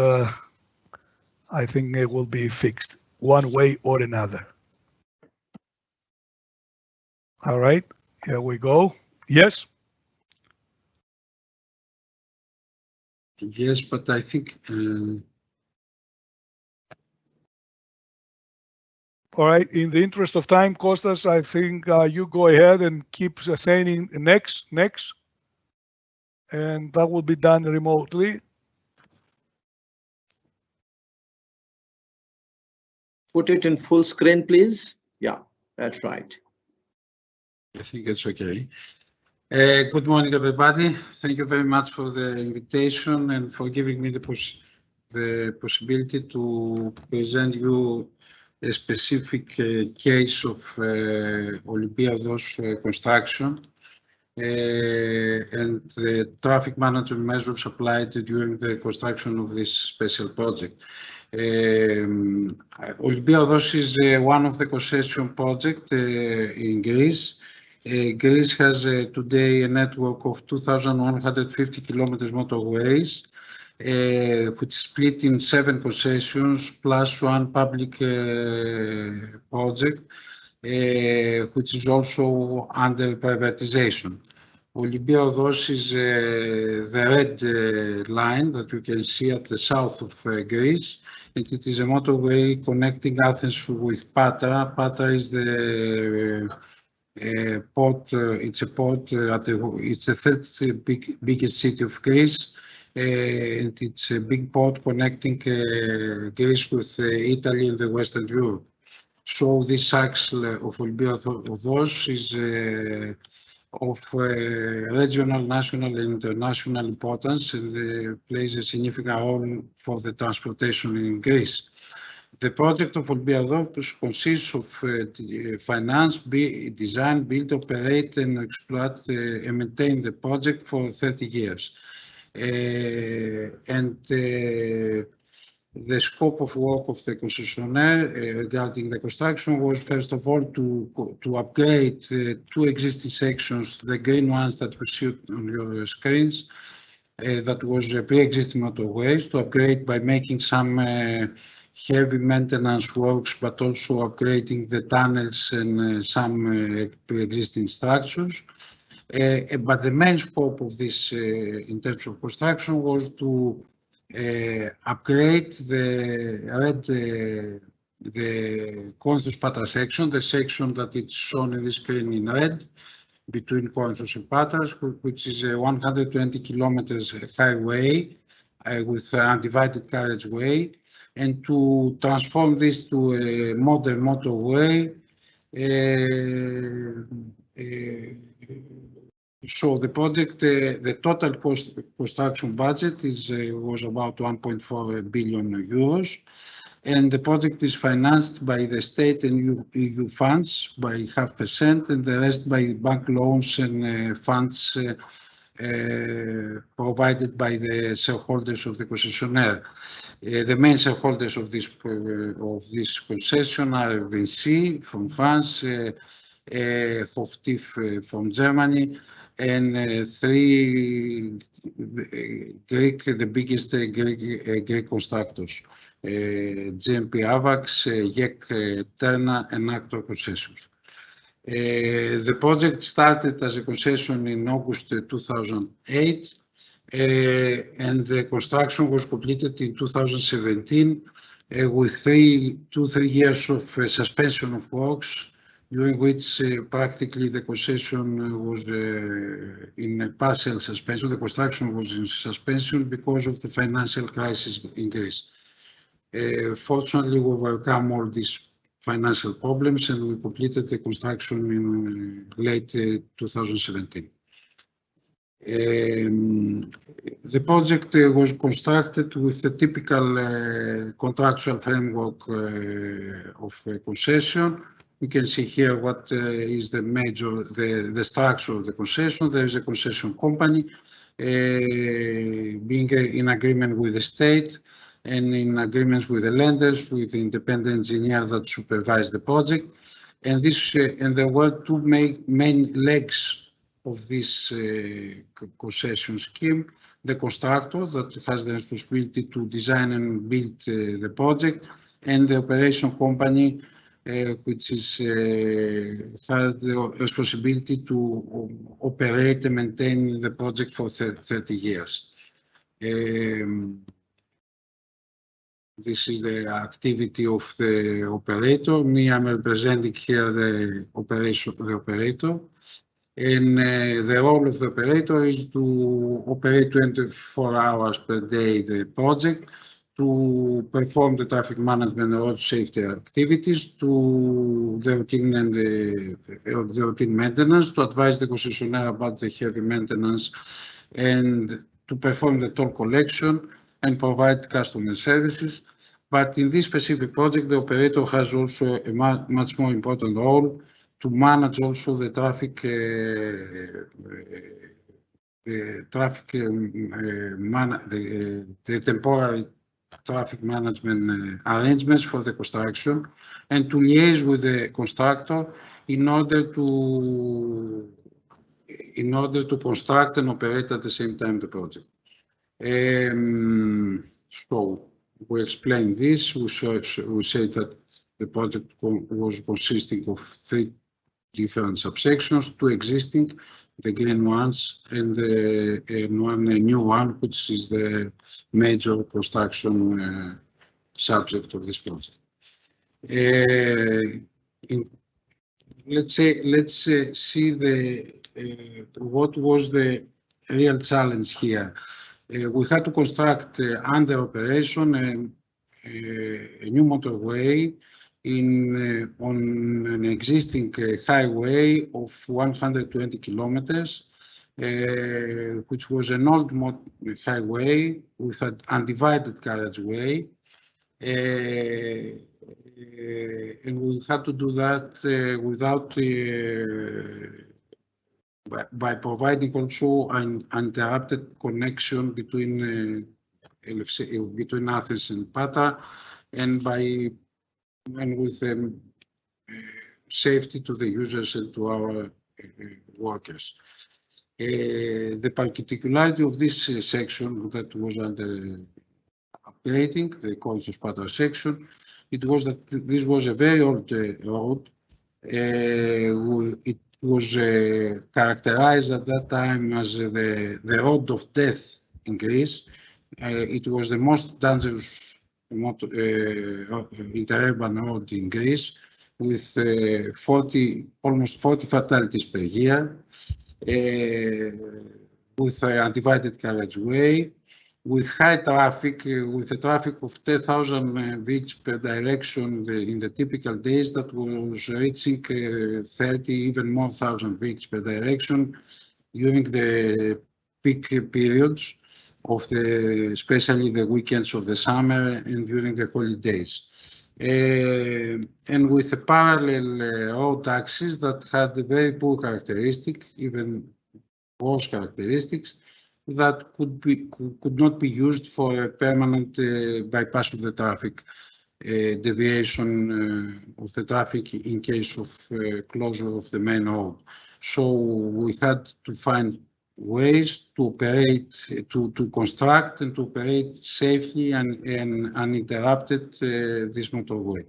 I think it will be fixed one way or another. All right, here we go. Yes? Yes, but I think All right, in the interest of time, Kostas, I think you go ahead and keep saying next, and that will be done remotely. Put it in full screen, please. Yeah, that's right. I think it's okay. Good morning, everybody. Thank you very much for the invitation and for giving me the possibility to present you a specific case of Olympiados construction and the traffic management measures applied during the construction of this special project. Olympiados is one of the concession projects in Greece. Greece has today a network of 2,150 kilometers motorways, which is split in 7 concessions plus 1 public project, which is also under privatization. Olympiados is the red line that you can see at the south of Greece, and it is a motorway connecting Athens with Patra. Patra is the port. It's a port it's the third biggest city of Greece, and it's a big port connecting Greece with Italy and the Western Europe. So this axle of Olympiados is of regional, national, and international importance and plays a significant role for the transportation in Greece. The project of Olympiados consists of finance, design, build, operate, and exploit and maintain the project for 30 years. The scope of work of the concessionaire regarding the construction was, first of all, to upgrade 2 existing sections, the green ones that you see on your screens, that was pre-existing motorways, to upgrade by making some heavy maintenance works, but also upgrading the tunnels and some pre-existing structures. But the main scope of this in terms of construction was to upgrade the Constantine Papandreou section, the section that is shown in the screen in red, between Constantine and Papandreou, which is a 120 kilometers highway with undivided carriageway, and to transform this to a modern motorway. So the project, the total construction budget was about 1.4 billion euros, and the project is financed by the state and EU funds by 0.5%, and the rest by bank loans and funds provided by the shareholders of the concessionaire. The main shareholders of this concession are Vinci from France, Hochtief from Germany, and 3 Greek, the biggest Greek constructors, GMP AVAX, YEK Terna, and Actor Concessions. The project started as a concession in August 2008, and the construction was completed in 2017 with 2-3 years of suspension of works, during which practically the concession was in a partial suspension. The construction was in suspension because of the financial crisis in Greece. Fortunately, we overcome all these financial problems and we completed the construction in late 2017. The project was constructed with a typical contractual framework of concession. You can see here what is the structure of the concession. There is a concession company being in agreement with the state and in agreements with the lenders, with the independent engineer that supervised the project. And there were two main legs of this concession scheme: the constructor that has the responsibility to design and build the project, and the operation company which had the responsibility to operate and maintain the project for 30 years. This is the activity of the operator. Me, I'm representing here the operator. And the role of the operator is to operate 24 hours per day the project, to perform the traffic management and road safety activities, to the routine and the routine maintenance, to advise the concessionaire about the heavy maintenance, and to perform the toll collection and provide customer services. But in this specific project, the operator has also a much more important role to manage also the traffic, the temporary traffic management arrangements for the construction, and to liaise with the constructor in order to construct and operate at the same time the project. So we explain this. We say that the project was consisting of 3 different subsections, 2 existing, the green ones, and one new one, which is the major construction subject of this project. Let's see what was the real challenge here. We had to construct under operation a new motorway on an existing highway of 120 kilometers, which was an old highway with an undivided carriageway. And we had to do that by providing also an uninterrupted connection between Athens and Pata, and with safety to the users and to our workers. The particularity of this section that was under upgrading, the Colchos-Patra section, it was that this was a very old road. It was characterized at that time as the road of death in Greece. It was the most dangerous interurban road in Greece, with almost 40 fatalities per year, with undivided carriageway, with high traffic, with a traffic of 10,000 vehicles per direction in the typical days, that was reaching 30, even more thousand vehicles per direction during the peak periods of especially the weekends of the summer and during the holidays. And with a parallel road axis that had a very poor characteristic, even worse characteristics, that could not be used for a permanent bypass of the traffic, deviation of the traffic in case of closure of the main road. So we had to find ways to operate, to construct and to operate safely and uninterrupted this motorway.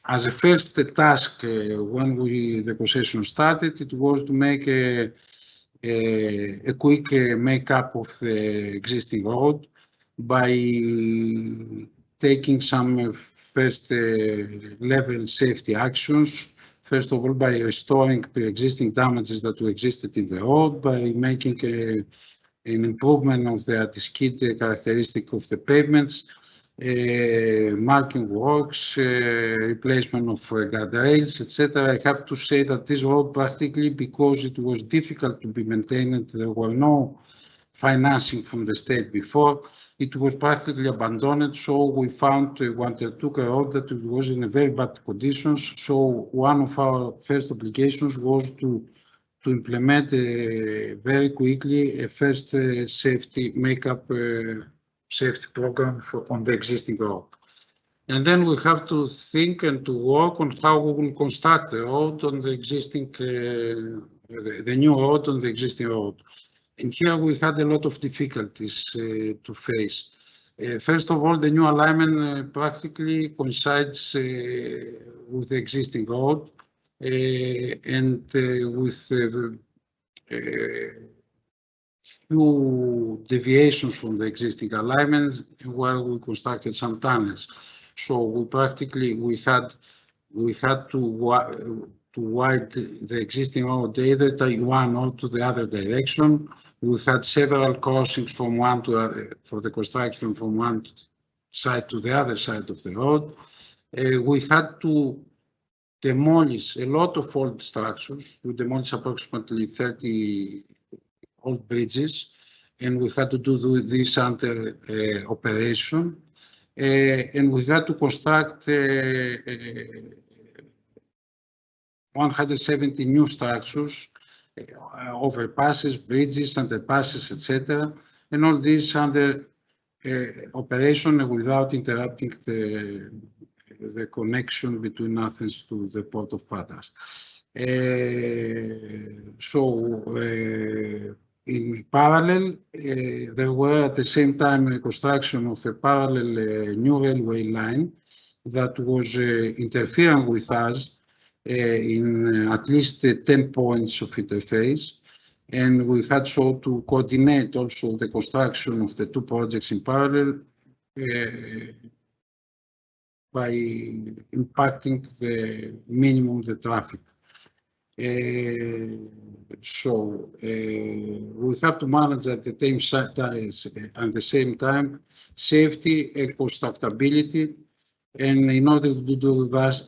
As a first task, when the concession started, it was to make a quick make-up of the existing road, by taking some first level safety actions. First of all, by restoring pre-existing damages that existed in the road, by making an improvement of the anti-skid characteristic of the pavements, marking works, replacement of guardrails, etc. I have to say that this road practically, because it was difficult to be maintained, there were no financing from the state before, it was practically abandoned. So we found we undertook a road that was in a very bad conditions. So one of our first obligations was to implement very quickly a first safety makeup safety program on the existing road. And then we have to think and to work on how we will construct the road on the existing, the new road on the existing road. And here we had a lot of difficulties to face. First of all, the new alignment practically coincides with the existing road and with few deviations from the existing alignment where we constructed some tunnels. So we practically had to widen the existing road either to one or to the other direction. We had several crossings from one to for the construction from one side to the other side of the road. We had to demolish a lot of old structures. We demolished approximately 30 old bridges, and we had to do this under operation. And we had to construct 170 new structures, overpasses, bridges, underpasses, etc. And all this under operation without interrupting the connection between Athens to the port of Patras. In parallel, there were at the same time a construction of a parallel new railway line that was interfering with us in at least 10 points of interface. And we had so to coordinate also the construction of the two projects in parallel by impacting the minimum the traffic. We have to manage at the same time safety and constructability, and in order to do that,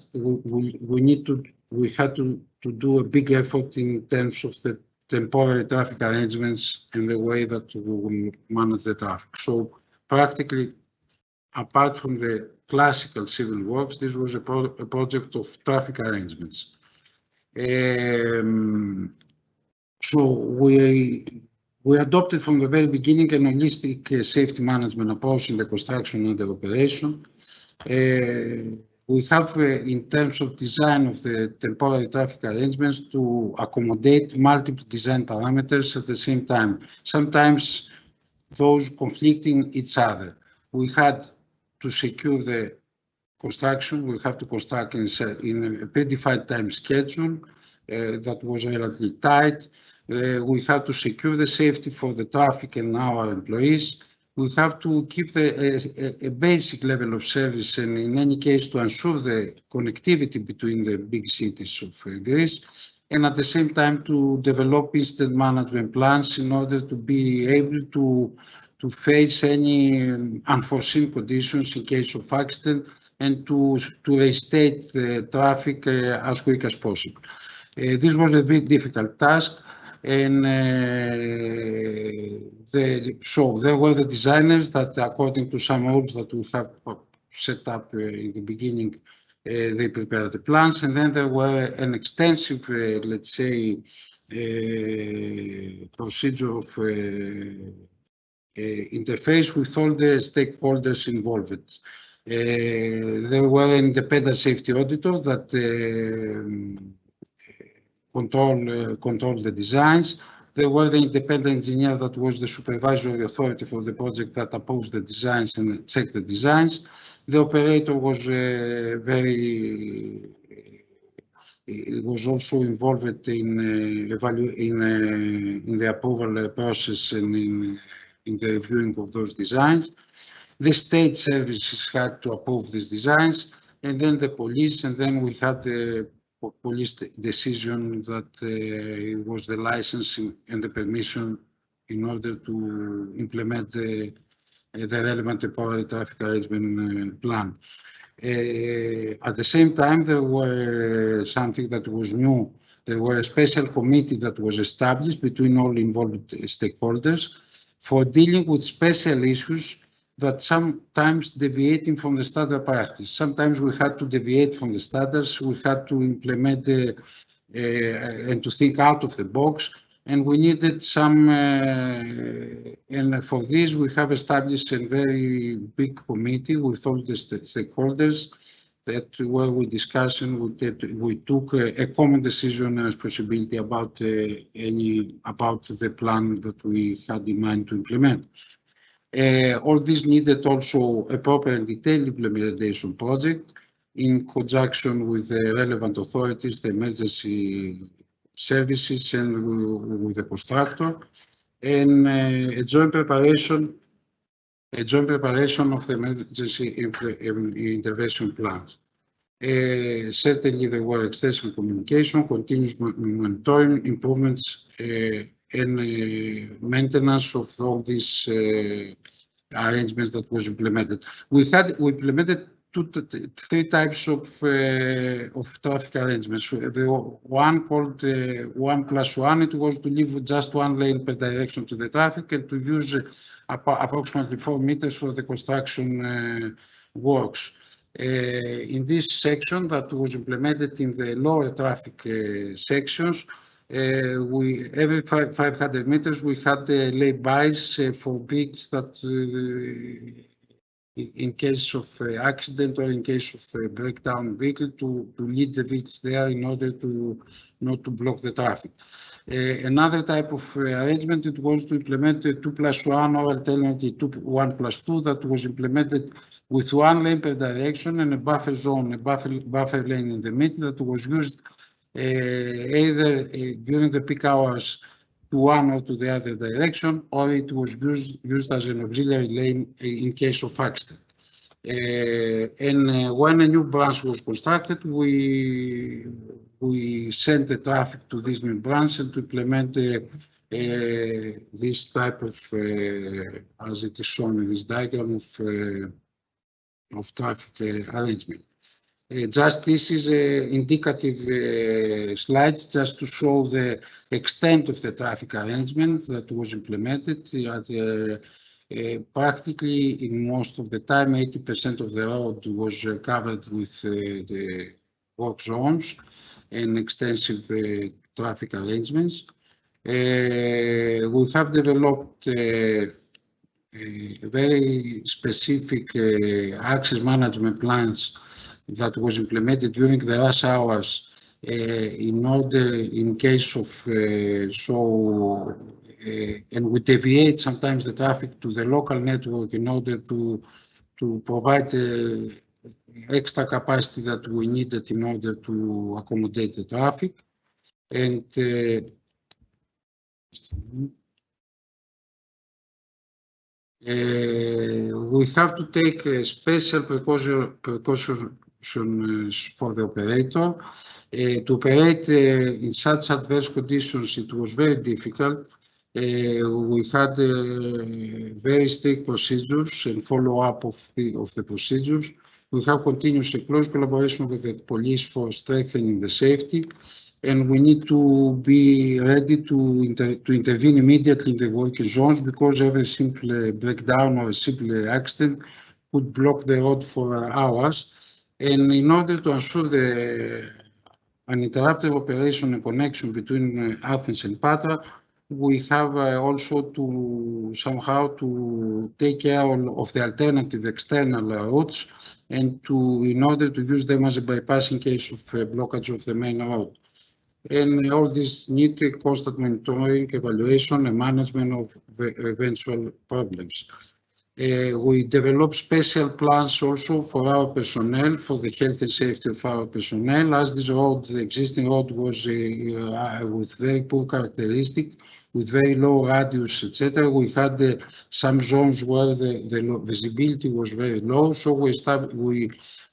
we had to do a big effort in terms of the temporary traffic arrangements and the way that we will manage the traffic. So practically, apart from the classical civil works, this was a project of traffic arrangements. So we adopted from the very beginning a holistic safety management approach in the construction and the operation. We have, in terms of design of the temporary traffic arrangements, to accommodate multiple design parameters at the same time, sometimes those conflicting each other. We had to secure the construction. We have to construct in a predefined time schedule that was relatively tight. We have to secure the safety for the traffic and our employees. We have to keep a basic level of service, and in any case to ensure the connectivity between the big cities of Greece, and at the same time to develop incident management plans in order to be able to face any unforeseen conditions in case of accident, and to restate the traffic as quick as possible. This was a very difficult task, and so there were the designers that, according to some rules that we have set up in the beginning, they prepared the plans, and then there were an extensive, let's say, procedure of interface with all the stakeholders involved. There were independent safety auditors that control the designs. There were the independent engineer that was the supervisory authority for the project that approves the designs and check the designs. The operator was was also involved in the approval process and in the reviewing of those designs. The state services had to approve these designs, and then the police, and then we had the police decision that it was the licensing and the permission in order to implement the relevant temporary traffic arrangement plan. At the same time, there were something that was new. There were a special committee that was established between all involved stakeholders for dealing with special issues that sometimes deviating from the standard practice. Sometimes we had to deviate from the standards, we had to implement and to think out of the box, and we needed some, and for this we have established a very big committee with all the stakeholders that where we discussed and we took a common decision and responsibility about about the plan that we had in mind to implement. All this needed also a proper and detailed implementation project in conjunction with the relevant authorities, the emergency services, and with the constructor, and a joint preparation of the emergency intervention plans. Certainly there were extensive communication, continuous monitoring, improvements, and maintenance of all these arrangements that was implemented. We implemented three types of traffic arrangements. The one called 1+1, it was to leave just one lane per direction to the traffic and to use approximately 4 meters for the construction works. In this section that was implemented in the lower traffic sections, every 500 meters we had lay-bys for vehicles that in case of accident or in case of breakdown vehicle to lead the vehicles there in order to not to block the traffic. Another type of arrangement, it was to implement a 2+1 or alternative 1+2 that was implemented with one lane per direction and a buffer zone, a buffer lane in the middle that was used either during the peak hours to one or to the other direction, or it was used as an auxiliary lane in case of accident. And when a new branch was constructed, we sent the traffic to this new branch and to implement this type of, as it is shown in this diagram, of traffic arrangement. Just this is indicative slides just to show the extent of the traffic arrangement that was implemented. Practically in most of the time, 80% of the road was covered with the work zones and extensive traffic arrangements. We have developed very specific access management plans that was implemented during the rush hours in order, in case of, and we deviate sometimes the traffic to the local network in order to provide extra capacity that we needed in order to accommodate the traffic. And we have to take special precautions for the operator. To operate in such adverse conditions, it was very difficult. We had very strict procedures and follow-up of the procedures. We have continuous and close collaboration with the police for strengthening the safety, and we need to be ready to intervene immediately in the working zones, because every simple breakdown or a simple accident could block the road for hours. And in order to ensure the uninterrupted operation and connection between Athens and Patra, we have also to somehow to take care of the alternative external routes, and in order to use them as a bypass in case of blockage of the main road. And all this need constant monitoring, evaluation, and management of the eventual problems. We develop special plans also for our personnel, for the health and safety of our personnel, as this road, the existing road was with very poor characteristic, with very low radius, etc. We had some zones where the visibility was very low, so we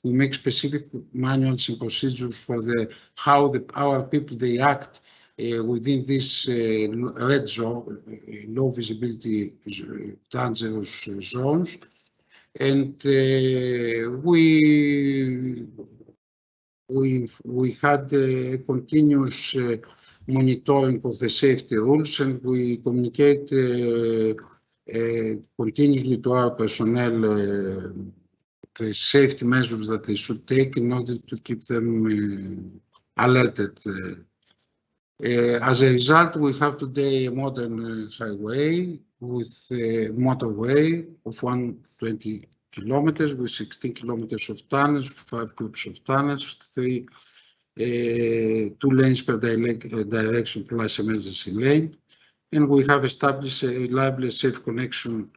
make specific manuals and procedures for how our people they act within this red zone, low visibility dangerous zones, and we had continuous monitoring of the safety rules, and we communicate continuously to our personnel the safety measures that they should take in order to keep them alerted. As a result, we have today a modern highway with a motorway of 120 kilometers with 16 kilometers of tunnels, 5 groups of tunnels, 2 lanes per direction plus emergency lane. And we have established a reliable and safe connection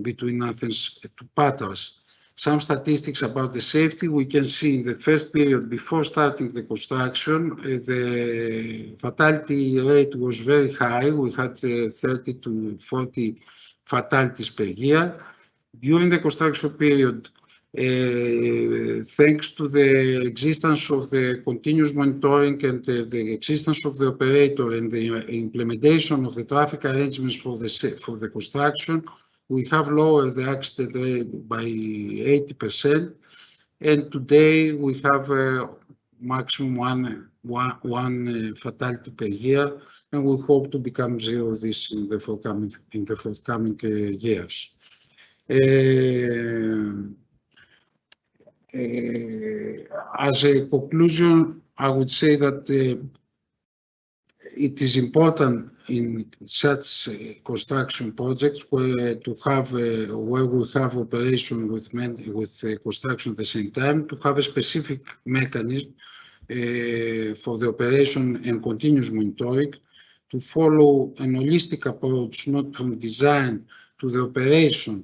between Athens to Patras. Some statistics about the safety we can see in the first period before starting the construction, the fatality rate was very high. We had 30 to 40 fatalities per year. During the construction period, thanks to the existence of the continuous monitoring and the existence of the operator and the implementation of the traffic arrangements for the construction, we have lowered the accident rate by 80%, and today we have maximum one fatality per year, and we hope to become zero this in the forthcoming years. As a conclusion, I would say that it is important in such construction projects where we have operation with construction at the same time, to have a specific mechanism for the operation and continuous monitoring, to follow an holistic approach, not from design to the operation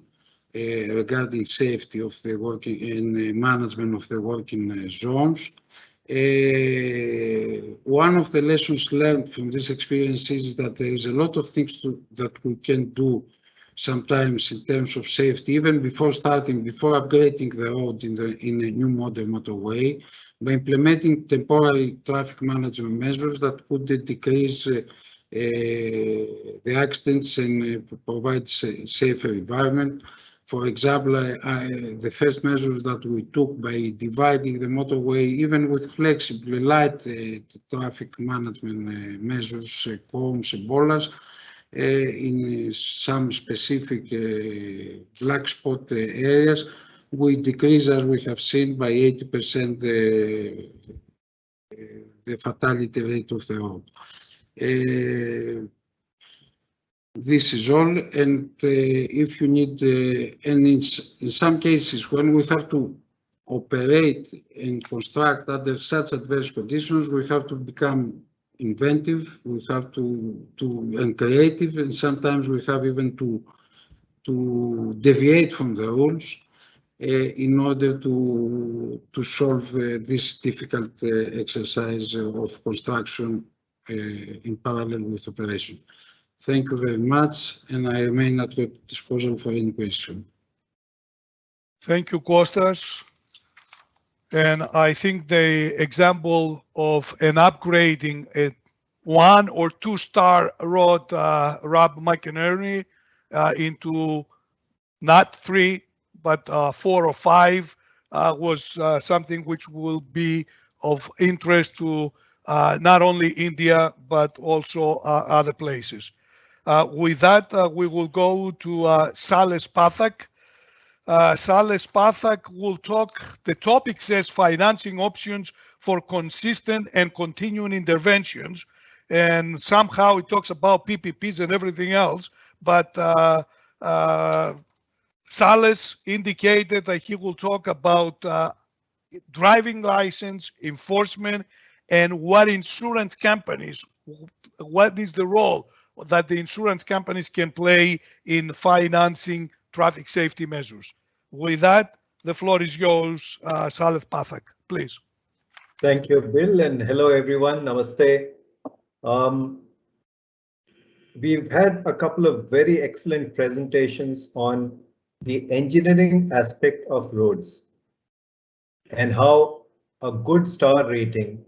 regarding safety of the working and management of the working zones. One of the lessons learned from this experience is that there is a lot of things that we can do sometimes in terms of safety, even before upgrading the road in a new modern motorway, by implementing temporary traffic management measures that could decrease the accidents and provide a safer environment. For example, the first measures that we took by dividing the motorway, even with flexible light traffic management measures, cones and bolas, in some specific black spot areas, we decrease, as we have seen, by 80% the fatality rate of the road. This is all, and if you need, and in some cases when we have to operate and construct under such adverse conditions, we have to become inventive, we have to and creative, and sometimes we have even to deviate from the rules in order to solve this difficult exercise of construction in parallel with operation. Thank you very much, and I remain at your disposal for any question. Thank you, Kostas. And I think the example of an upgrading a 1 or 2 star road, Rob McInerney, into not 3, but 4 or 5 was something which will be of interest to not only India, but also other places. With that, we will go to Sanel Pathak. Sanel Pathak will talk, the topic says financing options for consistent and continuing interventions. And somehow it talks about PPPs and everything else, but Sanel indicated that he will talk about driving license, enforcement, and what insurance companies, what is the role that the insurance companies can play in financing traffic safety measures. With that, the floor is yours, Sanel Pathak, please. Thank you, Bill, and hello everyone. Namaste. We've had a couple of very excellent presentations on the engineering aspect of roads and how a good star rating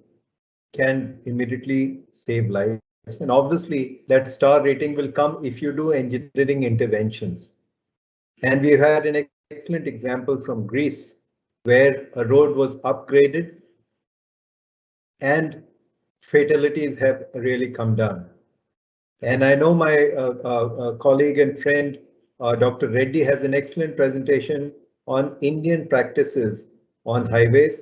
can immediately save lives. And obviously that star rating will come if you do engineering interventions. And we've had an excellent example from Greece where a road was upgraded and fatalities have really come down. And I know my colleague and friend, Dr. Reddy, has an excellent presentation on Indian practices on highways.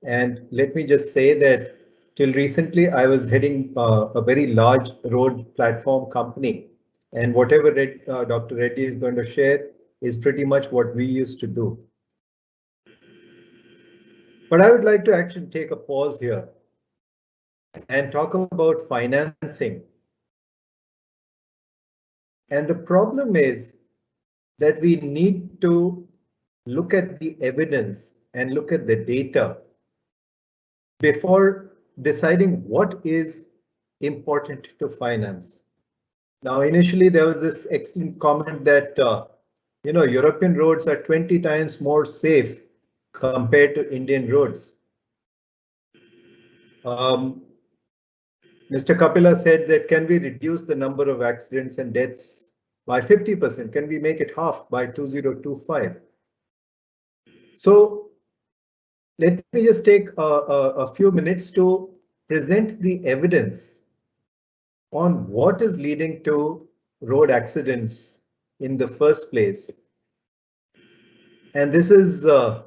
And let me just say that till recently, I was heading a very large road platform company. And whatever Dr. Reddy is going to share is pretty much what we used to do. But I would like to actually take a pause here and talk about financing. And the problem is that we need to look at the evidence and look at the data before deciding what is important to finance. Now, initially, there was this excellent comment that, European roads are 20 times more safe compared to Indian roads. Mr. Kapila said that can we reduce the number of accidents and deaths by 50%? Can we make it half by 2025? So let me just take a few minutes to present the evidence on what is leading to road accidents in the first place. And this is, a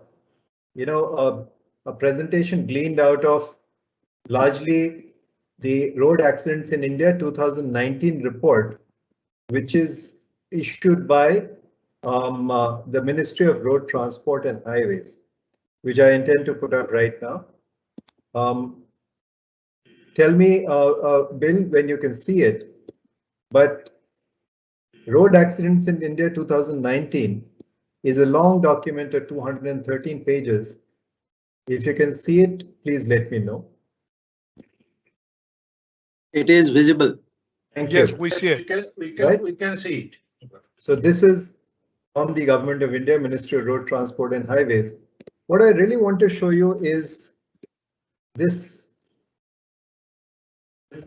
presentation gleaned out of largely the Road Accidents in India 2019 report, which is issued by the Ministry of Road Transport and Highways, which I intend to put up right now. Tell me, Bill, when you can see it, but Road Accidents in India 2019 is a long document of 213 pages. If you can see it, please let me know. It is visible. Thank Yes, you. we see it. We can see it. So this is from the Government of India, Ministry of Road Transport and Highways. What I really want to show you is this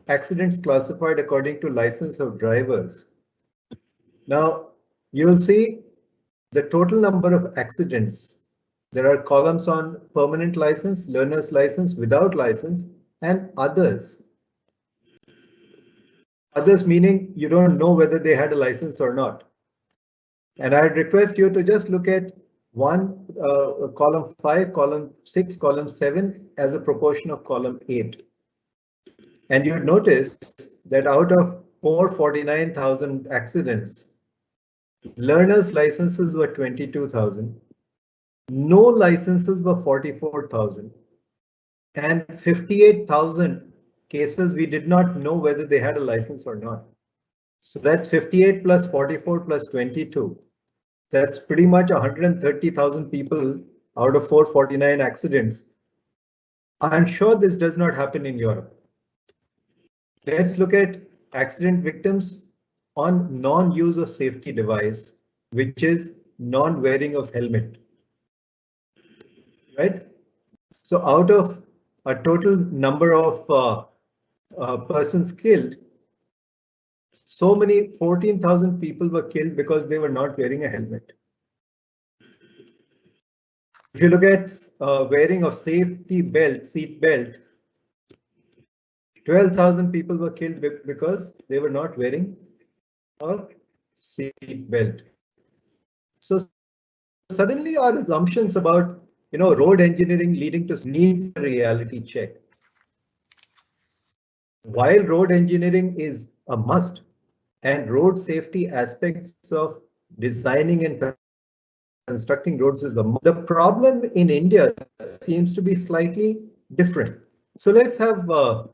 accidents classified according to license of drivers. Now, you will see the total number of accidents. There are columns on permanent license, learner's license, without license, and others. Others meaning you don't know whether they had a license or not. And I'd request you to just look at column 5, column 6, column 7 as a proportion of column 8. And you'd notice that out of 449,000 accidents, learners' licenses were 22,000. No licenses were 44,000. And 58,000 cases we did not know whether they had a license or not. So that's 58 plus 44 plus 22. That's pretty much 130,000 people out of 449 accidents. I'm sure this does not happen in Europe. Let's look at accident victims on non-use of safety device, which is non-wearing of helmet. Right? So out of a total number of persons killed, so many 14,000 people were killed because they were not wearing a helmet. If you look at wearing of safety belt, seat belt, 12,000 people were killed because they were not wearing a seat belt. So suddenly our assumptions about road engineering leading to needs a reality check. While road engineering is a must and road safety aspects of designing and constructing roads is a must, the problem in India seems to be slightly different. So let's have a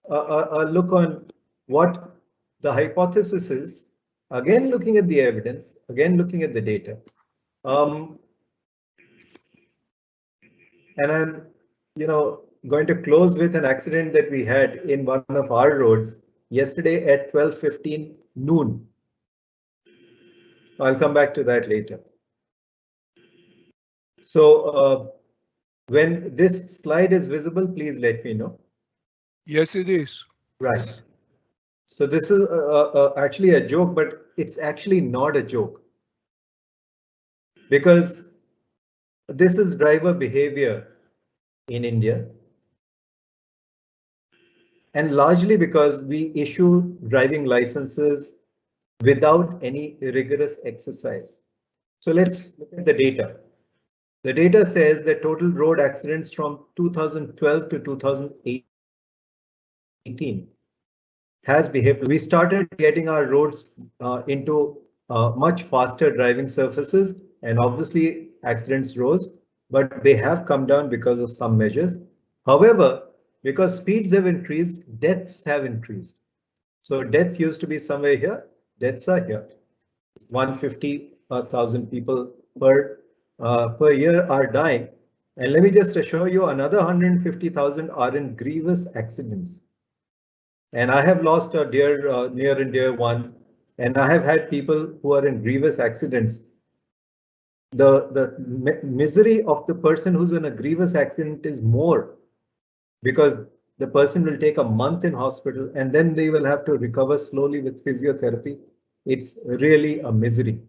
look on what the hypothesis is Again, looking at the evidence, again, looking at the data. And I'm, going to close with an accident that we had in one of our roads yesterday at 12:15 noon. I'll come back to that later. So when this slide is visible, please let me know. Yes, it is. Right. So this is actually a joke, but it's actually not a joke. Because this is driver behavior in India. And largely because we issue driving licenses without any rigorous exercise. So let's look at the data. The data says that total road accidents from 2012 to 2018 has behaved. We started getting our roads into much faster driving surfaces, and obviously accidents rose, but they have come down because of some measures. However, because speeds have increased, deaths have increased. So deaths used to be somewhere here, deaths are here. 150,000 people per year are dying. And let me just assure you, another 150,000 are in grievous accidents. And I have lost a dear, near and dear one, and I have had people who are in grievous accidents. The misery of the person who's in a grievous accident is more, because the person will take a month in hospital and then they will have to recover slowly with physiotherapy. It's really a misery.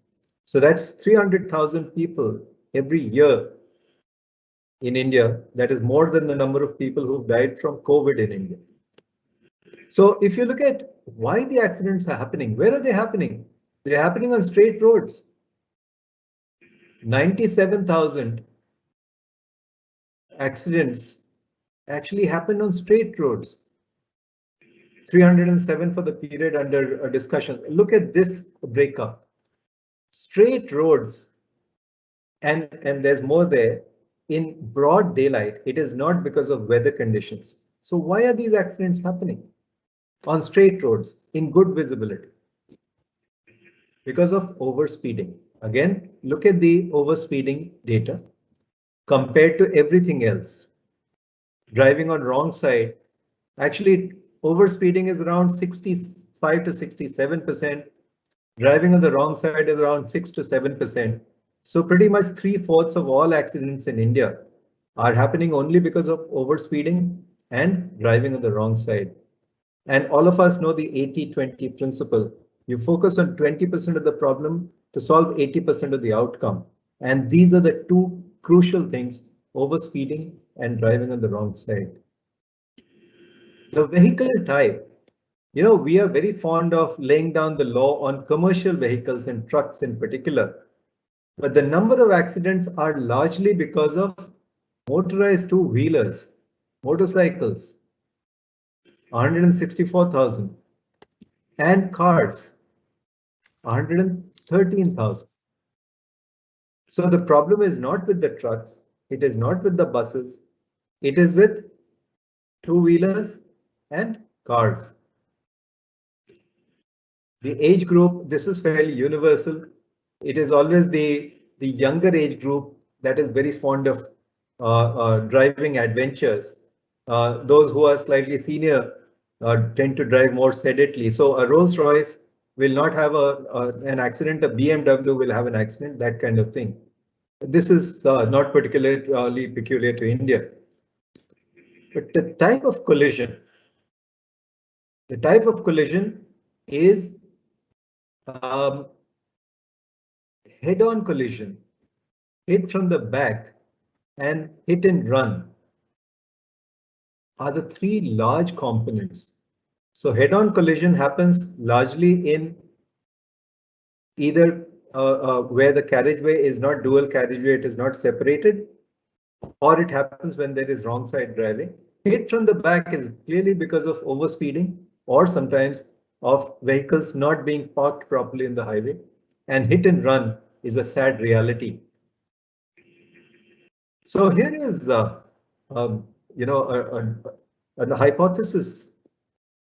So that's 300,000 people every year in India. That is more than the number of people who've died from COVID in India. So if you look at why the accidents are happening, where are they happening? They're happening on straight roads. 97,000 accidents actually happened on straight roads. 307 for the period under discussion. Look at this breakup. Straight roads, and there's more there, in broad daylight. It is not because of weather conditions. So why are these accidents happening on straight roads in good visibility? Because of overspeeding. Again, look at the overspeeding data compared to everything else. Driving on wrong side, actually overspeeding is around 65 to 67%. Driving on the wrong side is around 6 to 7%. So pretty much 3/4 of all accidents in India are happening only because of overspeeding and driving on the wrong side. And all of us know the 80-20 principle. You focus on 20% of the problem to solve 80% of the outcome. And these are the two crucial things: overspeeding and driving on the wrong side. The vehicle type. We are very fond of laying down the law on commercial vehicles and trucks in particular. But the number of accidents are largely because of motorized two-wheelers, motorcycles, 164,000, and cars, 113,000. So the problem is not with the trucks, it is not with the buses, it is with two-wheelers and cars. The age group, this is fairly universal. It is always the younger age group that is very fond of driving adventures. Those who are slightly senior tend to drive more sedately. So a Rolls Royce will not have an accident, a BMW will have an accident, that kind of thing. This is not particularly peculiar to India. But the type of collision is head-on collision, hit from the back, and hit and run are the three large components. So head-on collision happens largely in either where the carriageway is not dual carriageway, it is not separated, or it happens when there is wrong side driving. Hit from the back is clearly because of overspeeding or sometimes of vehicles not being parked properly in the highway. And hit and run is a sad reality. So here is a hypothesis.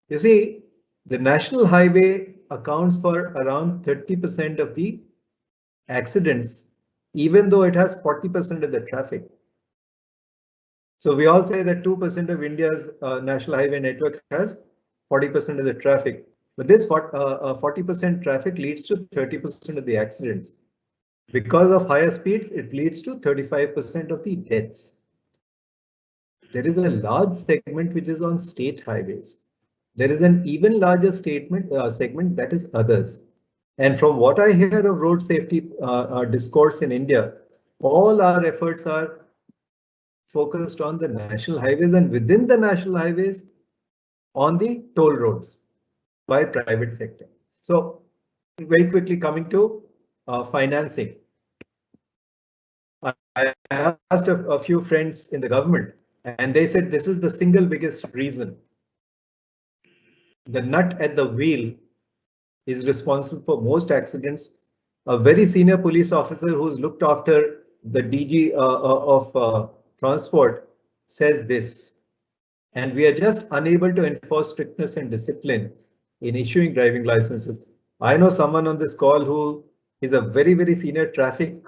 You see, the national highway accounts for around 30% of the accidents, even though it has 40% of the traffic. So we all say that 2% of India's national highway network has 40% of the traffic, but this 40% traffic leads to 30% of the accidents. Because of higher speeds, it leads to 35% of the deaths. There is a large segment which is on state highways. There is an even larger segment that is others. And from what I hear of road safety discourse in India, all our efforts are focused on the national highways, and within the national highways on the toll roads by private sector. So very quickly coming to financing. I asked a few friends in the government, and they said this is the single biggest reason. The nut at the wheel is responsible for most accidents. A very senior police officer who's looked after the DG of transport says this, and we are just unable to enforce strictness and discipline in issuing driving licenses. I know someone on this call who is a very, very senior traffic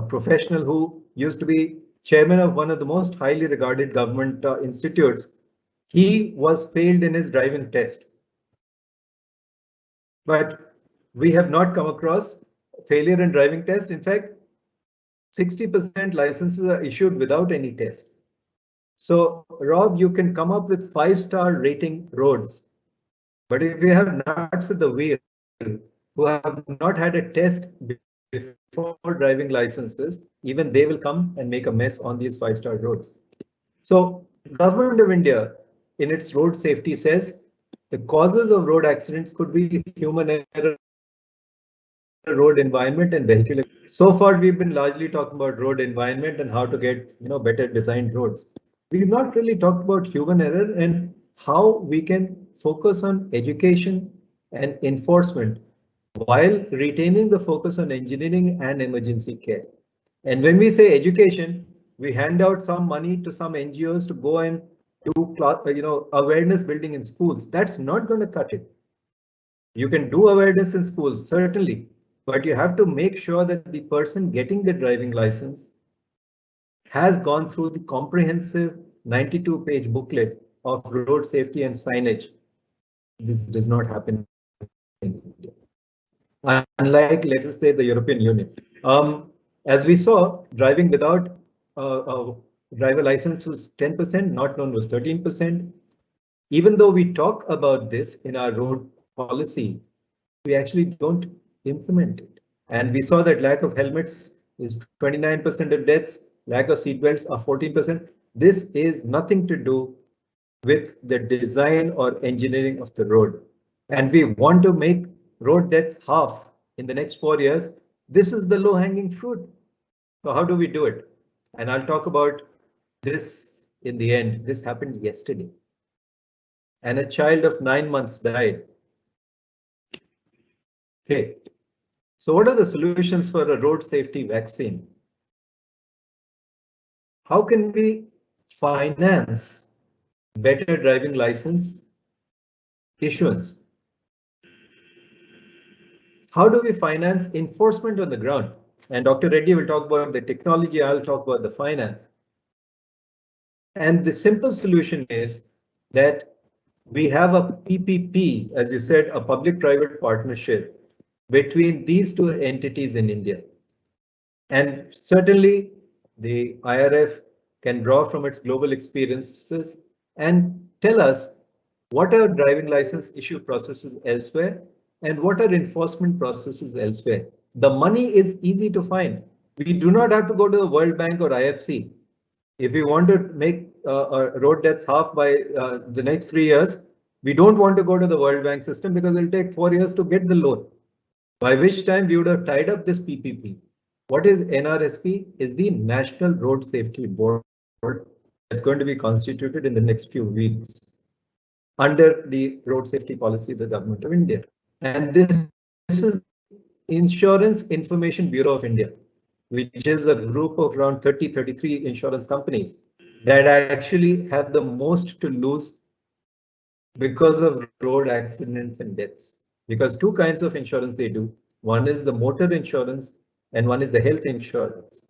professional who used to be chairman of one of the most highly regarded government institutes. He was failed in his driving test. But we have not come across failure in driving test. In fact, 60% licenses are issued without any test. So, Rob, you can come up with 5-star rating roads, but if you have nuts at the wheel who have not had a test before driving licenses, even they will come and make a mess on these 5-star roads. So, the government of India, in its road safety, says the causes of road accidents could be human error, road environment, and vehicular. So far, we've been largely talking about road environment and how to get better designed roads. We've not really talked about human error and how we can focus on education and enforcement while retaining the focus on engineering and emergency care. And when we say education, we hand out some money to some NGOs to go and do awareness building in schools. That's not going to cut it. You can do awareness in schools, certainly, but you have to make sure that the person getting the driving license has gone through the comprehensive 92-page booklet of road safety and signage. This does not happen in India. Unlike, let us say, the European Union. As we saw, driving without a driver license was 10%, not known was 13%. Even though we talk about this in our road policy, we actually don't implement it. And we saw that lack of helmets is 29% of deaths, lack of seatbelts are 14%. This is nothing to do with the design or engineering of the road. And we want to make road deaths half in the next 4 years. This is the low-hanging fruit. So how do we do it? And I'll talk about this in the end. This happened yesterday. And a child of 9 months died. Okay. So what are the solutions for a road safety vaccine? How can we finance better driving license issuance? How do we finance enforcement on the ground? And Dr. Reddy will talk about the technology, I'll talk about the finance. And the simple solution is that we have a PPP, as you said, a public-private partnership between these two entities in India. And certainly the IRF can draw from its global experiences and tell us what are driving license issue processes elsewhere and what are enforcement processes elsewhere. The money is easy to find. We do not have to go to the World Bank or IFC. If we want to make road deaths half by the next 3 years, we don't want to go to the World Bank system because it'll take 4 years to get the loan, by which time we would have tied up this PPP. What is NRSP? Is the National Road Safety Board that's going to be constituted in the next few weeks under the road safety policy of the Government of India. And this is Insurance Information Bureau of India, which is a group of around 33 insurance companies that actually have the most to lose because of road accidents and deaths. because two kinds of insurance they do. One is the motor insurance and one is the health insurance.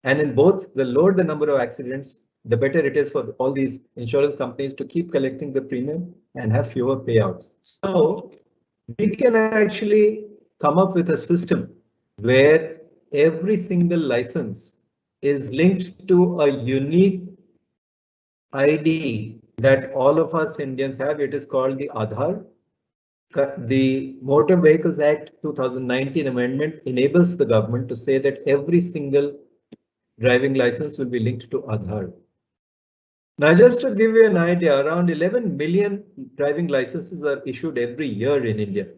And in both, the lower the number of accidents, the better it is for all these insurance companies to keep collecting the premium and have fewer payouts. So we can actually come up with a system where every single license is linked to a unique ID that all of us Indians have. It is called the Aadhaar. The Motor Vehicles Act 2019 amendment enables the government to say that every single driving license will be linked to Aadhaar. Now, just to give you an idea, around 11 million driving licenses are issued every year in India.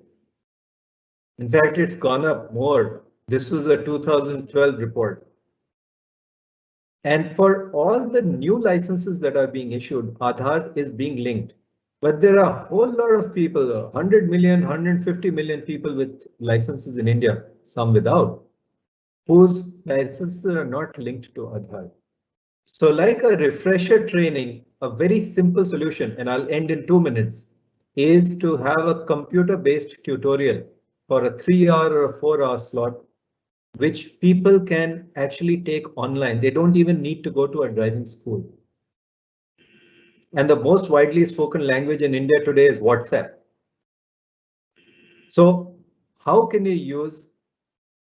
In fact, it's gone up more. This was a 2012 report. And for all the new licenses that are being issued, Aadhaar is being linked. But there are a whole lot of people, 100 million, 150 million people with licenses in India, some without, whose licenses are not linked to Aadhaar. So like a refresher training, a very simple solution, and I'll end in 2 minutes, is to have a computer-based tutorial for a 3-hour or a 4-hour slot, which people can actually take online. They don't even need to go to a driving school. And the most widely spoken language in India today is WhatsApp. So how can you use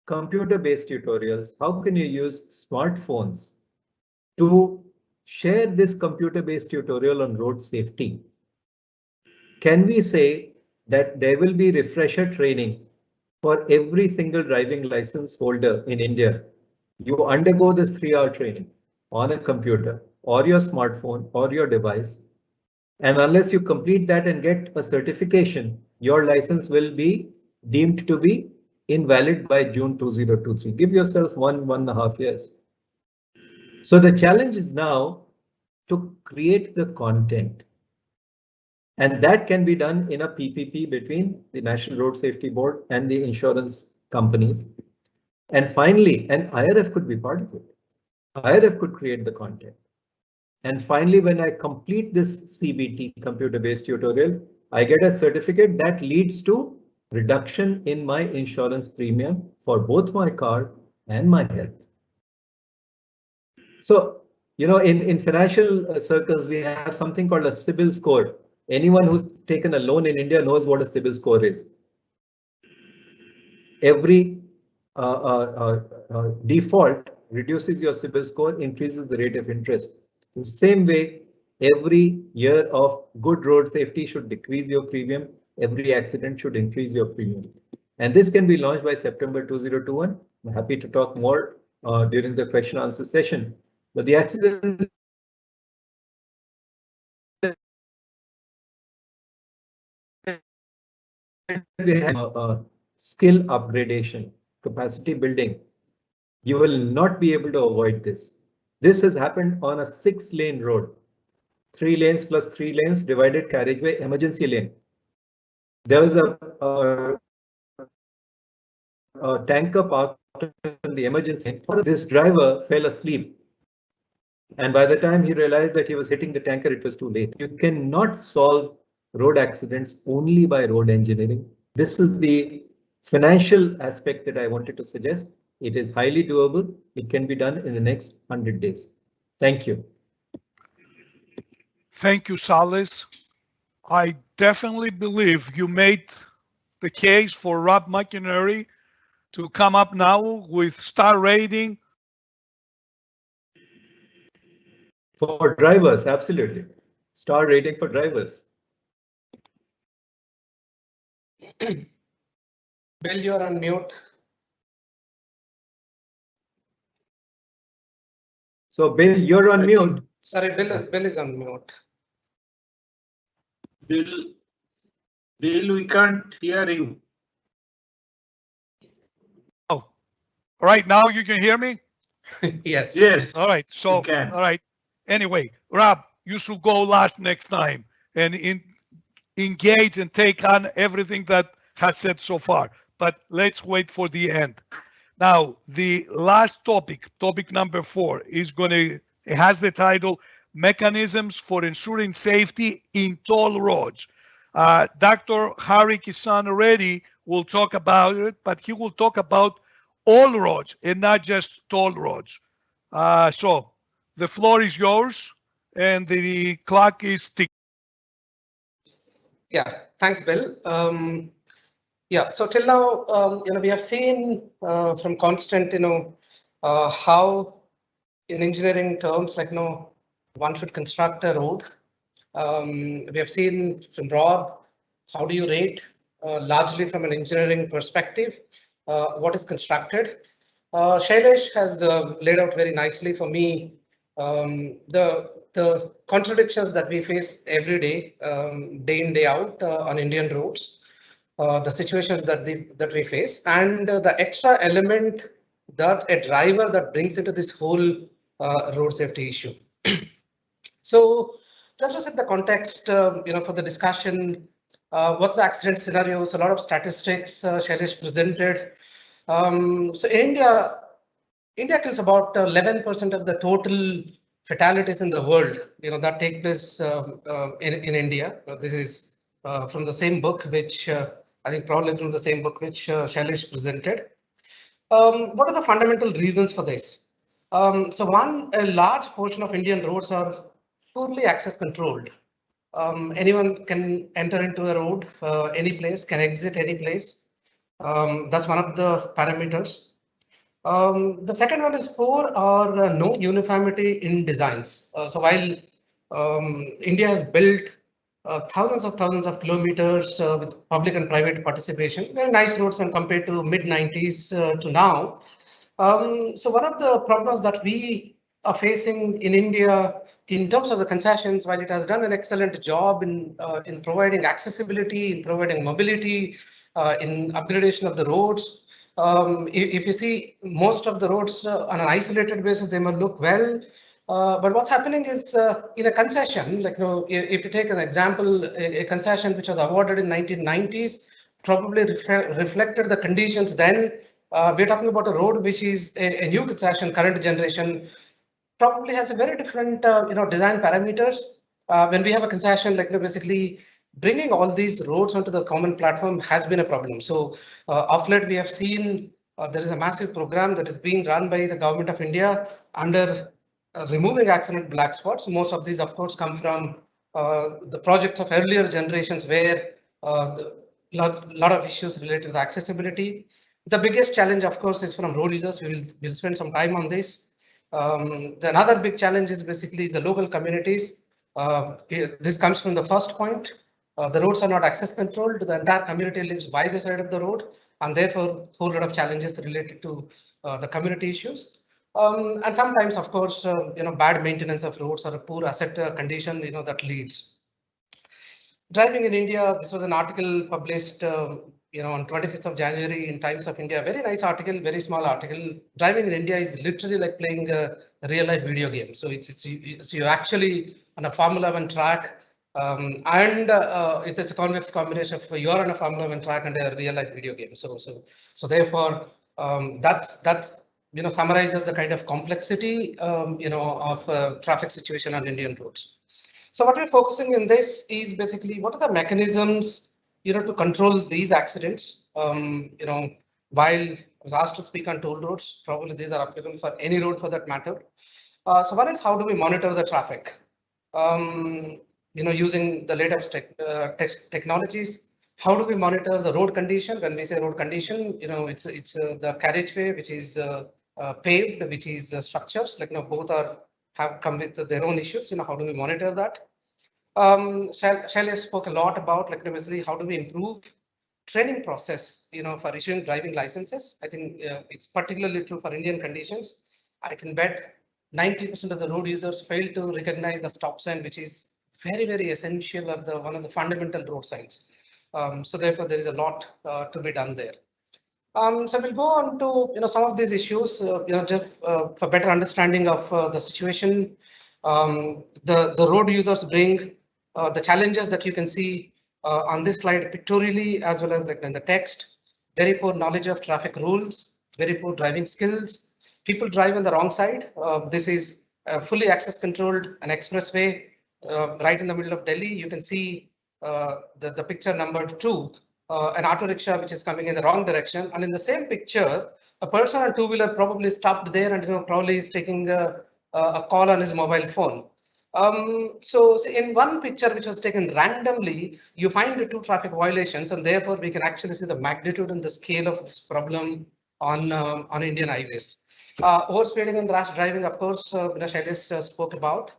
computer-based tutorials? How can you use smartphones to share this computer-based tutorial on road safety? Can we say that there will be refresher training for every single driving license holder in India? You undergo this 3-hour training on a computer or your smartphone or your device. And unless you complete that and get a certification, your license will be deemed to be invalid by June 2023. Give yourself 1.5 years. So the challenge is now to create the content. And that can be done in a PPP between the National Road Safety Board and the insurance companies. And finally, an IRF could be part of it. IRF could create the content. And finally, when I complete this CBT, computer-based tutorial, I get a certificate that leads to reduction in my insurance premium for both my car and my health. So, you know, in financial circles, we have something called a CIBIL score. Anyone who's taken a loan in India knows what a CIBIL score is. Every default reduces your CIBIL score, increases the rate of interest. In the same way, every year of good road safety should decrease your premium. Every accident should increase your premium. And this can be launched by September 2021. I'm happy to talk more during the question answer session. But the accident we have skill upgradation, capacity building. You will not be able to avoid this. This has happened on a 6-lane road, 3 lanes plus 3 lanes divided carriageway emergency lane. There was a tanker parked in the emergency lane. This driver fell asleep. And by the time he realized that he was hitting the tanker, it was too late. You cannot solve road accidents only by road engineering. This is the financial aspect that I wanted to suggest. It is highly doable. It can be done in the next 100 days. Thank you. Thank you, Salis. I definitely believe you made the case for Rob McInerney to come up now with star rating. For drivers, absolutely. Star rating for drivers. Bill, you're on mute. So Bill, you're on mute. Sorry, Bill is on mute. Bill, we can't hear you. Oh, all right. Now you can hear me? Yes. Yes. All right. So, all right. Anyway, Rob, you should go last next time and engage and take on everything that has said so far. But let's wait for the end. Now, the last topic number 4, it has the title Mechanisms for Ensuring Safety in Toll Roads. Dr. Hari Kisan already will talk about it, but he will talk about all roads and not just toll roads. So the floor is yours and the clock is ticking. Yeah, thanks, Bill. Yeah, so till now, we have seen from Constant, how in engineering terms, one should construct a road. We have seen from Rob, how do you rate, largely from an engineering perspective, what is constructed. Shailesh has laid out very nicely for me the contradictions that we face every day, day in, day out on Indian roads, the situations that we face, and the extra element that a driver that brings into this whole road safety issue. So let's just set the context, for the discussion. What's the accident scenarios? A lot of statistics Shailesh presented. So India kills about 11% of the total fatalities in the world, that take place in India. This is from the same book, which I think probably from the same book which Shailesh presented. What are the fundamental reasons for this? So one, a large portion of Indian roads are poorly access controlled. Anyone can enter into a road, any place, can exit any place. That's one of the parameters. The second one is poor or no uniformity in designs. So while India has built thousands of kilometers with public and private participation, very nice roads when compared to mid-90s to now. So one of the problems that we are facing in India in terms of the concessions, while it has done an excellent job in providing accessibility, in providing mobility, in upgradation of the roads. If you see most of the roads on an isolated basis, they may look well. But what's happening is in a concession, if you take an example, a concession which was awarded in 1990s, probably reflected the conditions then. We're talking about a road which is a new concession, current generation, probably has a very different design parameters. When we have a concession, basically bringing all these roads onto the common platform has been a problem. So of late we have seen there is a massive program that is being run by the government of India under removing accident black spots. Most of these, of course, come from the projects of earlier generations where lot of issues related to accessibility. The biggest challenge, of course, is from road users. We'll spend some time on this. Another big challenge is basically the local communities. This comes from the first point. The roads are not access controlled. The entire community lives by the side of the road, and therefore a whole lot of challenges related to the community issues. And sometimes, of course, bad maintenance of roads or a poor asset condition, that leads. Driving in India, this was an article published, on 25th of January in Times of India. Very nice article, very small article. Driving in India is literally like playing a real-life video game. So you're actually on a Formula 1 track, and it's a convex combination of you're on a Formula 1 track and a real-life video game. So therefore, that's summarizes the kind of complexity, of traffic situation on Indian roads. So what we're focusing in this is basically what are the mechanisms, to control these accidents. While I was asked to speak on toll roads, probably these are applicable for any road for that matter. So one is how do we monitor the traffic? Using the latest technologies. How do we monitor the road condition? When we say road condition, it's the carriageway which is paved, which is structures. Both have come with their own issues. How do we monitor that? Shailesh spoke a lot about basically how do we improve training process, for issuing driving licenses. I think it's particularly true for Indian conditions. I can bet 90% of the road users fail to recognize the stop sign, which is very, very essential of one of the fundamental road signs. So therefore, there is a lot to be done there. So we'll go on to some of these issues, just for better understanding of the situation. The road users bring the challenges that you can see on this slide pictorially as well as in the text. Very poor knowledge of traffic rules, very poor driving skills. People drive on the wrong side. This is fully access controlled, an expressway right in the middle of Delhi. You can see the picture number 2, an auto rickshaw which is coming in the wrong direction, and in the same picture, a person on two-wheeler probably stopped there and probably is taking a call on his mobile phone. So in one picture which was taken randomly, you find the 2 traffic violations, and therefore we can actually see the magnitude and the scale of this problem on Indian highways. Overspeeding and rash driving, of course, Shailesh spoke about.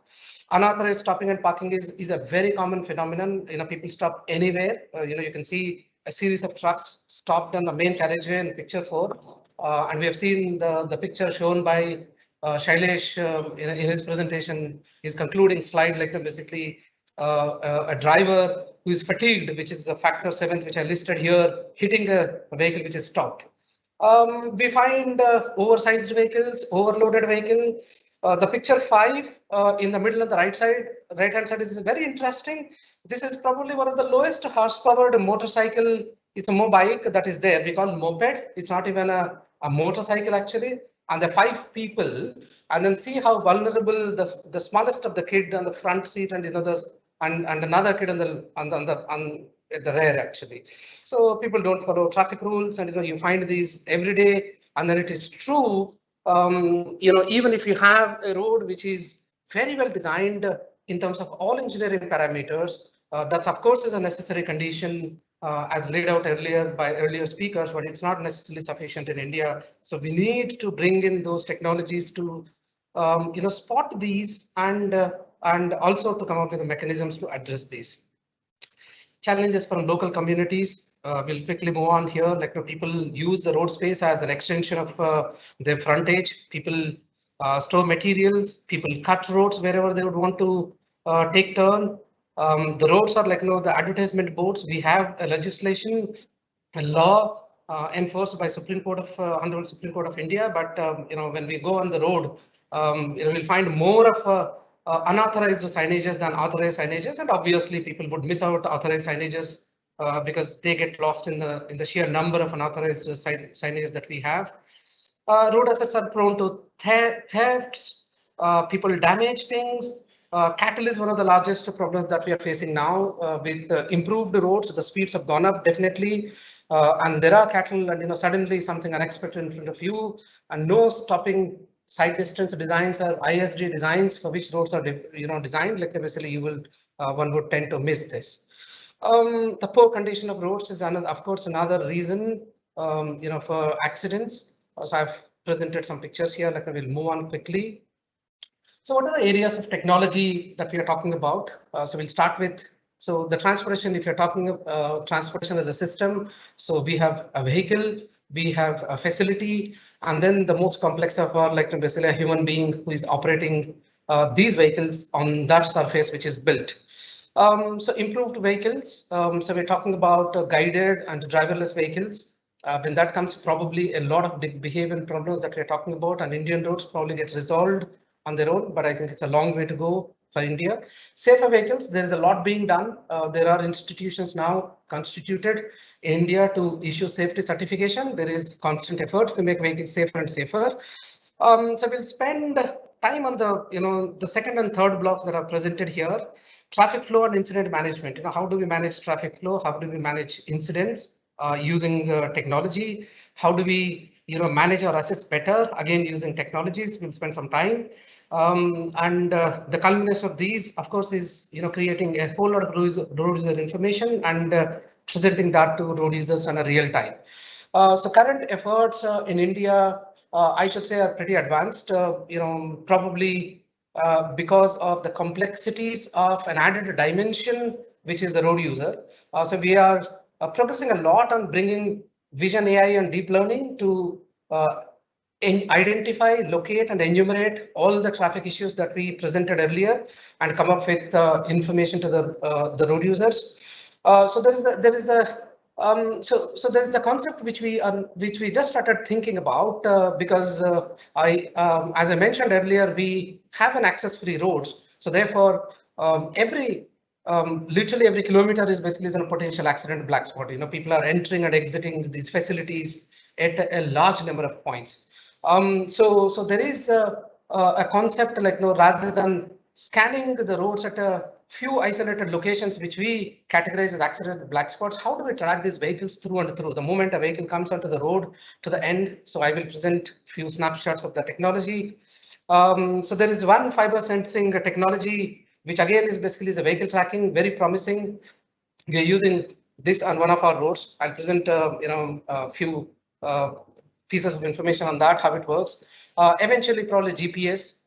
Unauthorized stopping and parking is a very common phenomenon. People stop anywhere. You can see a series of trucks stopped on the main carriageway in picture 4. And we have seen the picture shown by Shailesh in his presentation, his concluding slide, like basically a driver who is fatigued, which is a factor 7th, which I listed here, hitting a vehicle which is stopped. We find oversized vehicles, overloaded vehicle. The picture 5 in the middle of the right-hand side is very interesting. This is probably one of the lowest horsepowered motorcycle. It's a mobike that is there. We call it moped. It's not even a motorcycle actually. And the 5 people, and then see how vulnerable the smallest of the kid on the front seat, and and another kid on the rear actually. So people don't follow traffic rules, and you find these every day. And then it is true. Even if you have a road which is very well designed in terms of all engineering parameters, that's of course is a necessary condition as laid out earlier by earlier speakers, but it's not necessarily sufficient in India. So we need to bring in those technologies to spot these and also to come up with the mechanisms to address these challenges from local communities. We'll quickly move on here. People use the road space as an extension of their frontage. People store materials. People cut roads wherever they would want to take turn. The roads are the advertisement boards. We have a legislation, a law enforced by Honorable Supreme Court of India. But when we go on the road, we'll find more of unauthorized signages than authorized signages, and obviously people would miss out authorized signages because they get lost in the sheer number of unauthorized signages that we have. Road assets are prone to thefts. People damage things. Cattle is one of the largest problems that we are facing now. With improved roads, the speeds have gone up definitely. And there are cattle, and suddenly something unexpected in front of you, and no stopping side distance designs or ISD designs for which roads are designed. Basically, one would tend to miss this. The poor condition of roads is of course another reason for accidents. So I've presented some pictures here. We'll move on quickly. So what are the areas of technology that we are talking about? So we'll start with the transportation. If you're talking of transportation as a system, so we have a vehicle, we have a facility, and then the most complex of all, basically a human being who is operating these vehicles on that surface which is built. So improved vehicles. So we're talking about guided and driverless vehicles. When that comes, probably a lot of behavioral problems that we're talking about on Indian roads probably get resolved on their own, but I think it's a long way to go for India. Safer vehicles, there is a lot being done. There are institutions now constituted in India to issue safety certification. There is constant effort to make vehicles safer and safer. So we'll spend time on the second and third blocks that are presented here. Traffic flow and incident management. How do we manage traffic flow? How do we manage incidents using technology? How do we manage our assets better? Again, using technologies. We'll spend some time. And the culmination of these, of course, is creating a whole lot of road user information and presenting that to road users on a real time. So current efforts in India, I should say, are pretty advanced. Probably because of the complexities of an added dimension, which is the road user. So we are progressing a lot on bringing vision AI and deep learning to identify, locate, and enumerate all the traffic issues that we presented earlier and come up with information to the road users. So there is a concept which we just started thinking about because as I mentioned earlier, we have an access-free roads. So therefore, literally every kilometer is basically a potential accident black spot. People are entering and exiting these facilities at a large number of points. So there is a concept rather than scanning the roads at a few isolated locations which we categorize as accidental black spots. How do we track these vehicles through and through? The moment a vehicle comes onto the road to the end. So I will present few snapshots of the technology. So there is one fiber sensing technology, which again is basically the vehicle tracking, very promising. We are using this on one of our roads. I'll present a few pieces of information on that, how it works. Eventually, probably GPS.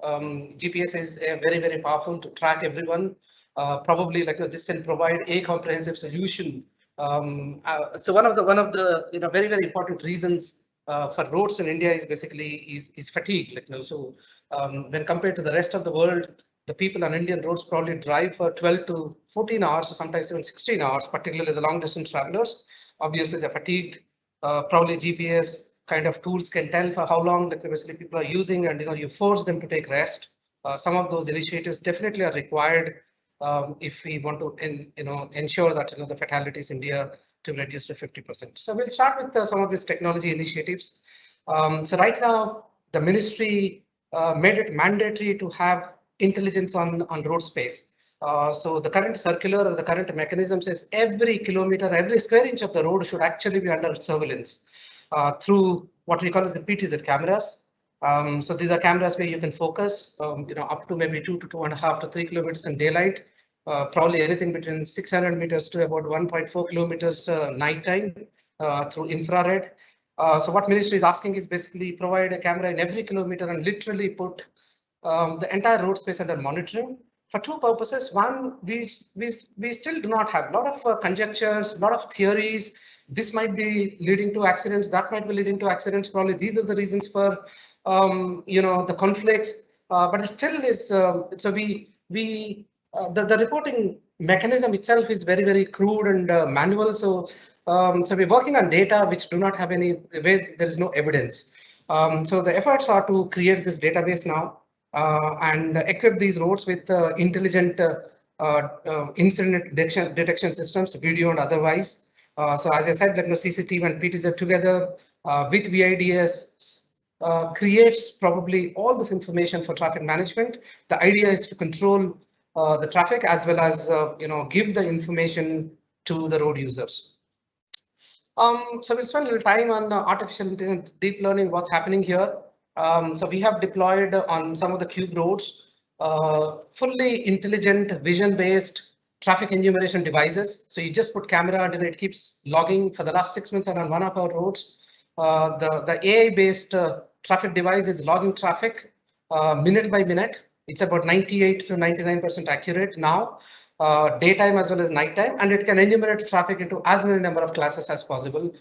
GPS is very, very powerful to track everyone. Probably like this can provide a comprehensive solution. So one of the very, very important reasons for roads in India is basically is fatigue. So when compared to the rest of the world, the people on Indian roads probably drive for 12 to 14 hours, or sometimes even 16 hours, particularly the long distance travelers. Obviously, they're fatigued. Probably GPS kind of tools can tell for how long basically people are using, and you force them to take rest. Some of those initiatives definitely are required if we want to ensure that the fatalities in India to reduce to 50%. So we'll start with some of these technology initiatives. So right now, the ministry made it mandatory to have intelligence on road space. So the current circular or the current mechanism says every kilometer, every square inch of the road should actually be under surveillance through what we call as the PTZ cameras. So these are cameras where you can focus, up to maybe 2 to 2.5 to 3 kilometers in daylight, probably anything between 600 meters to about 1.4 kilometers nighttime through infrared. So what ministry is asking is basically provide a camera in every kilometer and literally put the entire road space under monitoring for two purposes. One, we still do not have a lot of conjectures, a lot of theories. This might be leading to accidents, that might be leading to accidents. Probably these are the reasons for the conflicts, but it still is. So the reporting mechanism itself is very, very crude and manual. So we're working on data which do not have any, where there is no evidence. So the efforts are to create this database now and equip these roads with intelligent incident detection systems, video and otherwise. So as I said, CCTV and PTZ together with VIDS creates probably all this information for traffic management. The idea is to control the traffic as well as give the information to the road users. So we'll spend a little time on artificial intelligence, deep learning, what's happening here. So we have deployed on some of the cube roads fully intelligent vision-based traffic enumeration devices. So you just put camera and it keeps logging. For the last 6 months on one of our roads, the AI-based traffic device is logging traffic minute by minute. It's about 98 to 99% accurate now, daytime as well as nighttime, and it can enumerate traffic into as many number of classes as possible.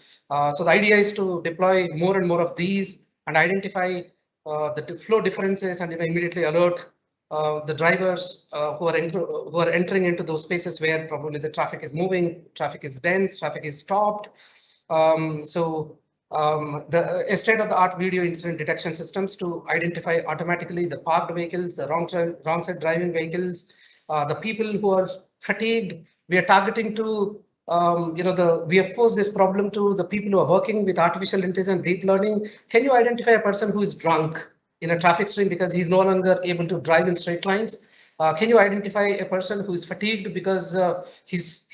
So the idea is to deploy more and more of these and identify the flow differences and immediately alert the drivers who are entering into those spaces where probably the traffic is moving, traffic is dense, traffic is stopped. The state-of-the-art video incident detection systems to identify automatically the parked vehicles, the wrong side driving vehicles, the people who are fatigued. We are targeting to we have posed this problem to the people who are working with artificial intelligence, deep learning. Can you identify a person who is drunk in a traffic stream because he's no longer able to drive in straight lines? Can you identify a person who is fatigued because he's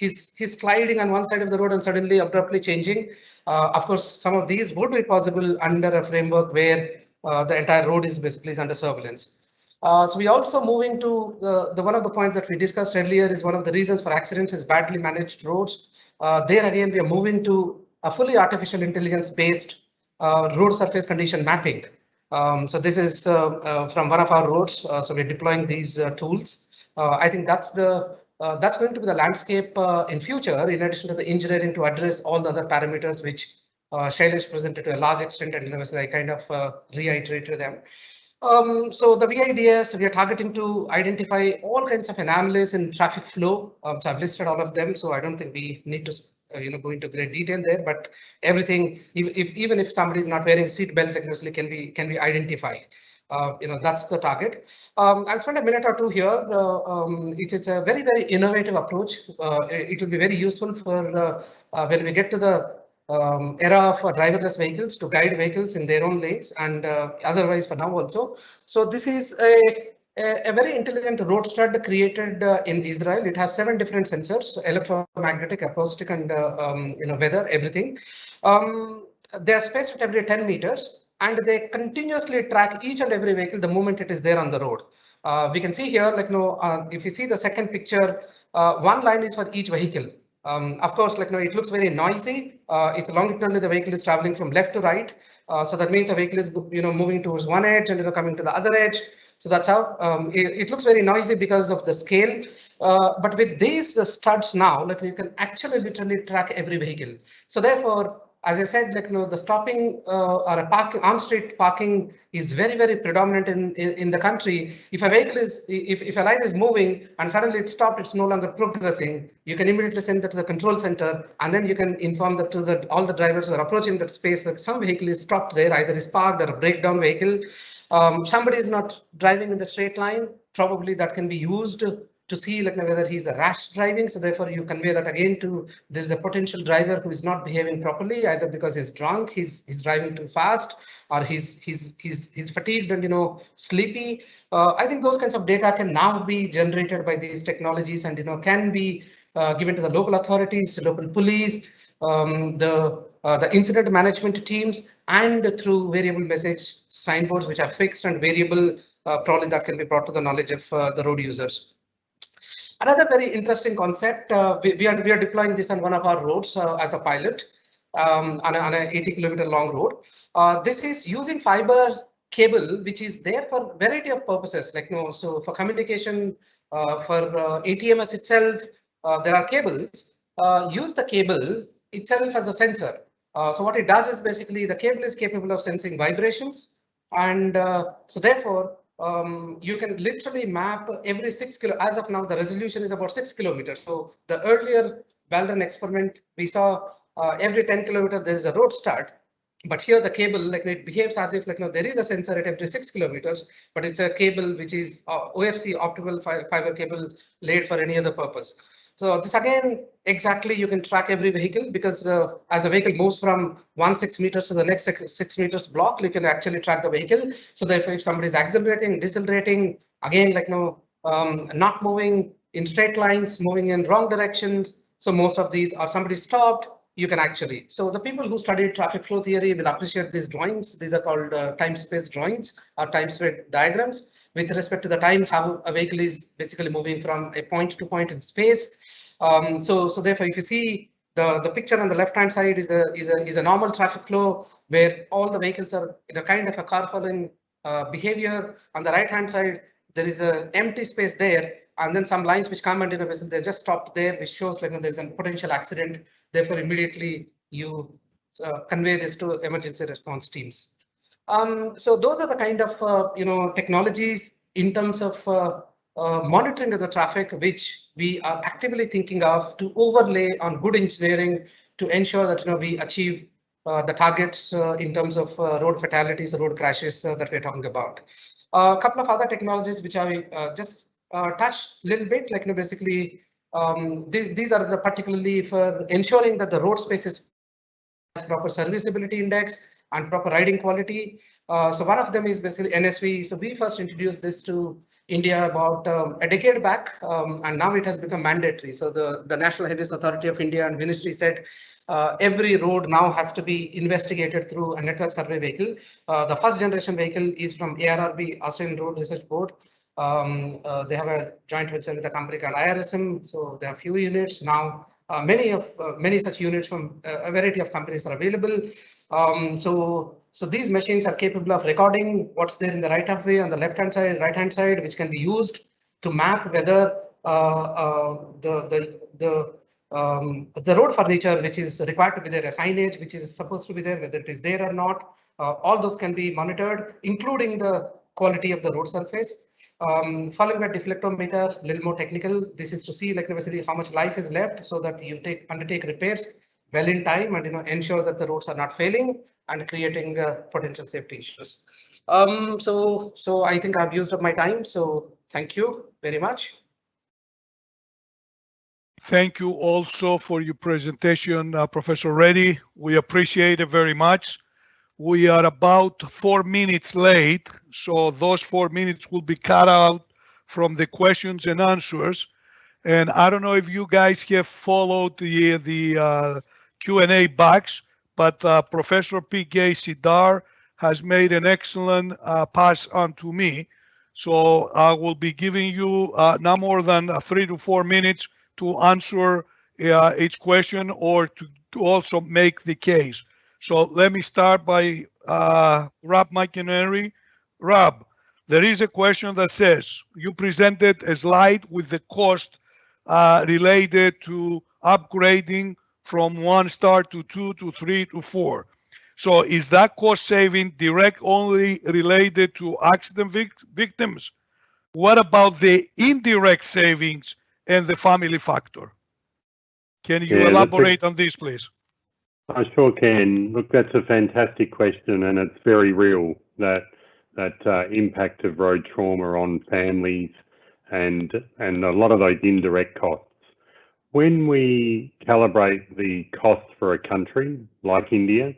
sliding on one side of the road and suddenly abruptly changing? Of course, some of these would be possible under a framework where the entire road is basically under surveillance. So we also moving to one of the points that we discussed earlier is one of the reasons for accidents is badly managed roads. There again, we are moving to a fully artificial intelligence based road surface condition mapping. So this is from one of our roads. So we're deploying these tools. I think that's going to be the landscape in future, in addition to the engineering to address all the other parameters which Shailesh presented to a large extent, and so I kind of reiterated them. So the VIDS, we are targeting to identify all kinds of anomalies in traffic flow. So I've listed all of them, so I don't think we need to go into great detail there. But everything, even if somebody is not wearing seat belt, can be identified. That's the target. I'll spend a minute or two here. It's a very, very innovative approach. It will be very useful for when we get to the era of driverless vehicles to guide vehicles in their own lanes, and otherwise for now also. So this is a very intelligent road stud created in Israel. It has 7 different sensors: electromagnetic, acoustic, and weather, everything. They are spaced at every 10 meters, and they continuously track each and every vehicle the moment it is there on the road. We can see here, if you see the second picture, one line is for each vehicle. Of course, it looks very noisy. It's longitudinally the vehicle is traveling from left to right. So that means the vehicle is moving towards one edge and coming to the other edge. So that's how it looks very noisy because of the scale. But with these studs now, you can actually literally track every vehicle. So therefore, as I said, the stopping or a on-street parking is very, very predominant in the country. If a vehicle is, if a line is moving and suddenly it stopped, it's no longer progressing, you can immediately send that to the control center, and then you can inform that to all the drivers who are approaching that space that some vehicle is stopped there, either is parked or a breakdown vehicle. Somebody is not driving in the straight line, probably that can be used to see whether he's a rash driving. So therefore you convey that again to there's a potential driver who is not behaving properly, either because he's drunk, he's driving too fast, or he's fatigued and sleepy. I think those kinds of data can now be generated by these technologies and can be given to the local authorities, local police, the incident management teams, and through variable message signboards which are fixed and variable, probably that can be brought to the knowledge of the road users. Another very interesting concept, we are deploying this on one of our roads as a pilot on an 80-kilometer long road. This is using fiber cable, which is there for variety of purposes, so for communication, for ATMS itself, there are cables. Use the cable itself as a sensor. So what it does is basically the cable is capable of sensing vibrations, and so therefore you can literally map every 6 kilo. As of now, the resolution is about 6 kilometers. So the earlier Baldwin experiment, we saw every 10 kilometers there is a road stud, but here the cable it behaves as if there is a sensor at every 6 kilometers, but it's a cable which is OFC, optical fiber cable, laid for any other purpose. So this again, exactly you can track every vehicle, because as a vehicle moves from 6 meters to the next 6 meters block, you can actually track the vehicle. So therefore, if somebody is accelerating, decelerating, again, not moving in straight lines, moving in wrong directions. So most of these are somebody stopped, you can actually. So the people who studied traffic flow theory will appreciate these drawings. These are called time-space drawings or time-space diagrams with respect to the time how a vehicle is basically moving from a point to point in space. So therefore, if you see the picture on the left-hand side is a normal traffic flow where all the vehicles are in a kind of a car following behavior. On the right-hand side, there is an empty space there, and then some lines which come and they're just stopped there, which shows there's a potential accident. Therefore, immediately you convey this to emergency response teams. So those are the kind of technologies in terms of monitoring of the traffic, which we are actively thinking of to overlay on good engineering to ensure that we achieve the targets in terms of road fatalities, road crashes that we're talking about. A couple of other technologies which I just touched a little bit, basically these are particularly for ensuring that the road space is proper serviceability index and proper riding quality. So one of them is basically NSV. So we first introduced this to India about a decade back, and now it has become mandatory. So the National Highways Authority of India and Ministry said every road now has to be investigated through a network survey vehicle. The first generation vehicle is from ARRB, Australian Road Research Board. They have a joint venture with a company called IRSM. So there are few units now. Many such units from a variety of companies are available. So these machines are capable of recording what's there in the right of way on the left hand side, right hand side, which can be used to map whether the road furniture which is required to be there, a signage which is supposed to be there, whether it is there or not. All those can be monitored, including the quality of the road surface. Following that deflectometer, a little more technical. This is to see basically how much life is left, so that you undertake repairs well in time and ensure that the roads are not failing and creating potential safety issues. So I think I've used up my time. So thank you very much. Thank you also for your presentation, Professor Reddy. We appreciate it very much. we are about 4 minutes late, so those 4 minutes will be cut out from the questions and answers. And I don't know if you guys have followed the Q&A box, but Professor P.K. Sidar has made an excellent pass on to me. So I will be giving you not more than 3 to 4 minutes to answer each question or to also make the case. So let me start by Rob McInerney. Rob, there is a question that says, you presented a slide with the cost related to upgrading from 1 star to 2 to 3 to 4. So is that cost saving direct only related to accident victims? What about the indirect savings and the family factor? Can you elaborate on this, please? I sure can. Look, that's a fantastic question, and it's very real, that impact of road trauma on families and a lot of those indirect costs. When we calibrate the costs for a country like India,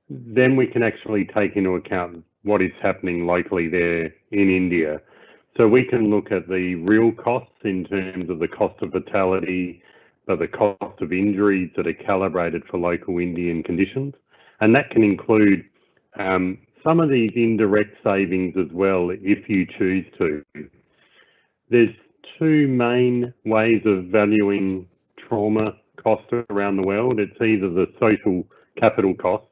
then we can actually take into account what is happening locally there in India. So we can look at the real costs in terms of the cost of fatality, but the cost of injuries that are calibrated for local Indian conditions. And that can include some of these indirect savings as well, if you choose to. There's 2 main ways of valuing trauma costs around the world. It's either the social capital cost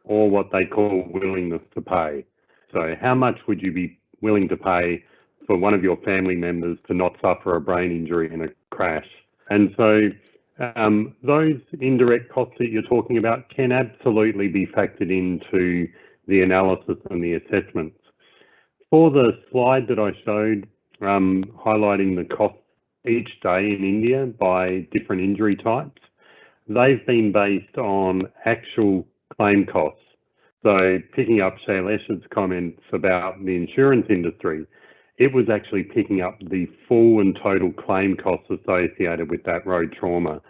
or what they call willingness to pay. So how much would you be willing to pay for one of your family members to not suffer a brain injury in a crash? And so those indirect costs that you're talking about can absolutely be factored into the analysis and the assessments. For the slide that I showed, highlighting the costs each day in India by different injury types, they've been based on actual claim costs. So picking up Shailesh's comments about the insurance industry, it was actually picking up the full and total claim costs associated with that road trauma.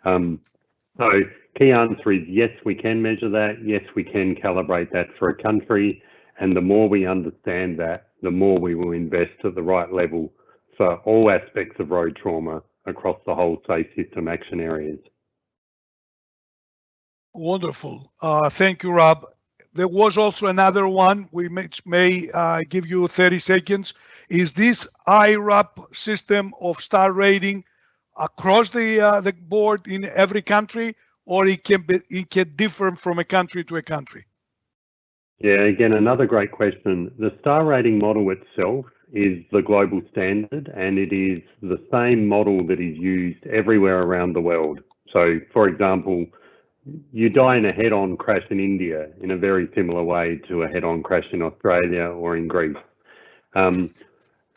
So key answer is yes, we can measure that. Yes, we can calibrate that for a country. And the more we understand that, the more we will invest at the right level for all aspects of road trauma across the whole safe system action areas. Wonderful. Thank you, Rob. There was also another one. We may give you 30 seconds. Is this IRAP system of star rating across the board in every country, or it can differ from a country to a country? Yeah, again, another great question. The star rating model itself is the global standard, and it is the same model that is used everywhere around the world. So, for example, you die in a head-on crash in India in a very similar way to a head-on crash in Australia or in Greece.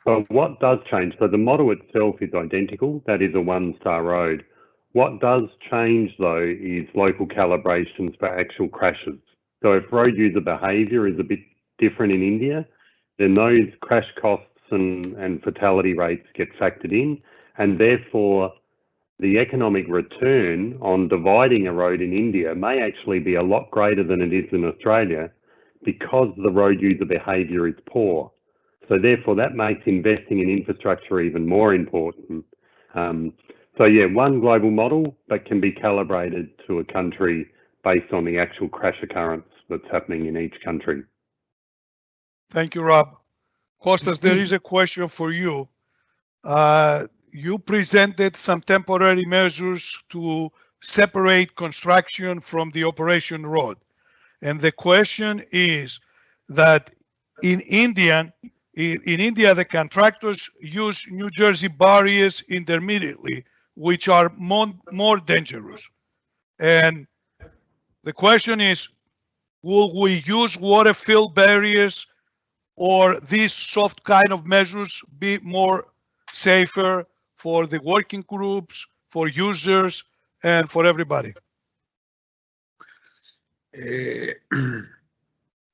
But what does change? So the model itself is identical. That is a 1-star road. What does change, though, is local calibrations for actual crashes. So if road user behaviour is a bit different in India, then those crash costs and fatality rates get factored in, and therefore the economic return on dividing a road in India may actually be a lot greater than it is in Australia because the road user behaviour is poor. So therefore that makes investing in infrastructure even more important. So yeah, one global model, but can be calibrated to a country based on the actual crash occurrence that's happening in each country. Thank you, Rob. Kostas, there is a question for you. You presented some temporary measures to separate construction from the operation road. And the question is that in India, the contractors use New Jersey barriers intermediately, which are more dangerous. And the question is, will we use water-filled barriers, or these soft kind of measures be more safer for the working groups, for users, and for everybody?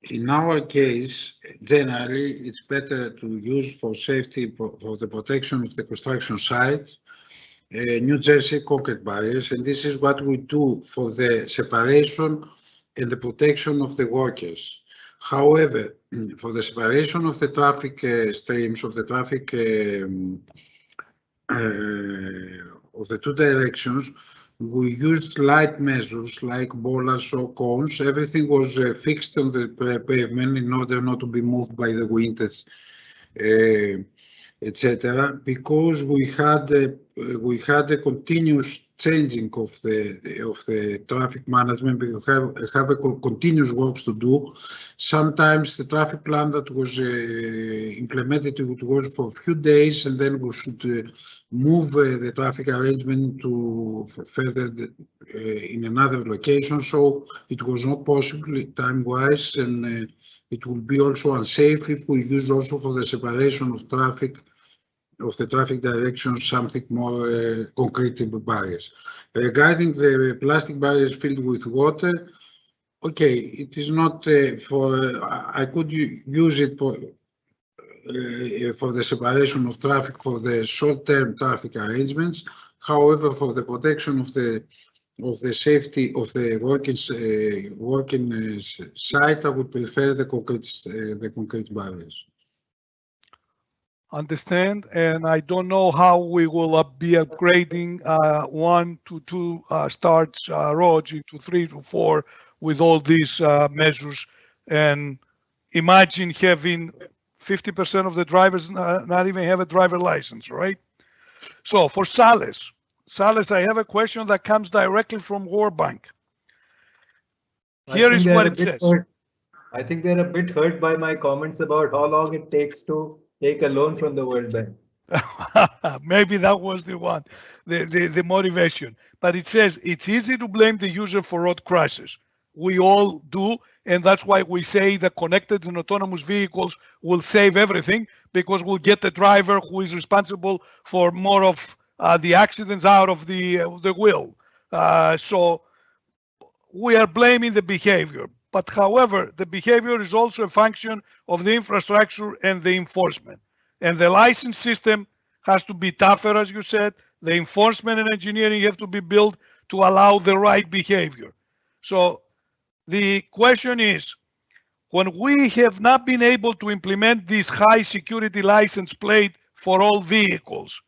In our case, generally, it's better to use for safety, for the protection of the construction site, New Jersey concrete barriers, and this is what we do for the separation and the protection of the workers. However, for the separation of the traffic streams, of the traffic of the two directions, we used light measures like bollards or cones. Everything was fixed on the pavement in order not to be moved by the wind, etc. Because we had a continuous changing of the traffic management. We have a continuous works to do. Sometimes the traffic plan that was implemented, it was for a few days, and then we should move the traffic arrangement to further in another location. So it was not possible time-wise, and it will be also unsafe if we use also for the separation of traffic, of the traffic directions, something more concrete barriers. Regarding the plastic barriers filled with water, okay, it is not I could use it for the separation of traffic for the short-term traffic arrangements. However, for the protection of the safety of the working site, I would prefer the concrete barriers. Understand, and I don't know how we will be upgrading 1 to 2 starts roads into 3 to 4 with all these measures. And imagine having 50% of the drivers not even have a driver license, right? So for Sales, I have a question that comes directly from World Bank. Here is what it says. I think they're a bit hurt by my comments about how long it takes to take a loan from the World Bank. Maybe that was the one, the motivation. But it says it's easy to blame the user for road crashes. We all do, and that's why we say the connected and autonomous vehicles will save everything, because we'll get the driver who is responsible for more of the accidents out of the wheel. So we are blaming the behavior. But however, the behavior is also a function of the infrastructure and the enforcement. And the license system has to be tougher, as you said. The enforcement and engineering have to be built to allow the right behavior. So the question is, when we have not been able to implement this high security license plate for all vehicles,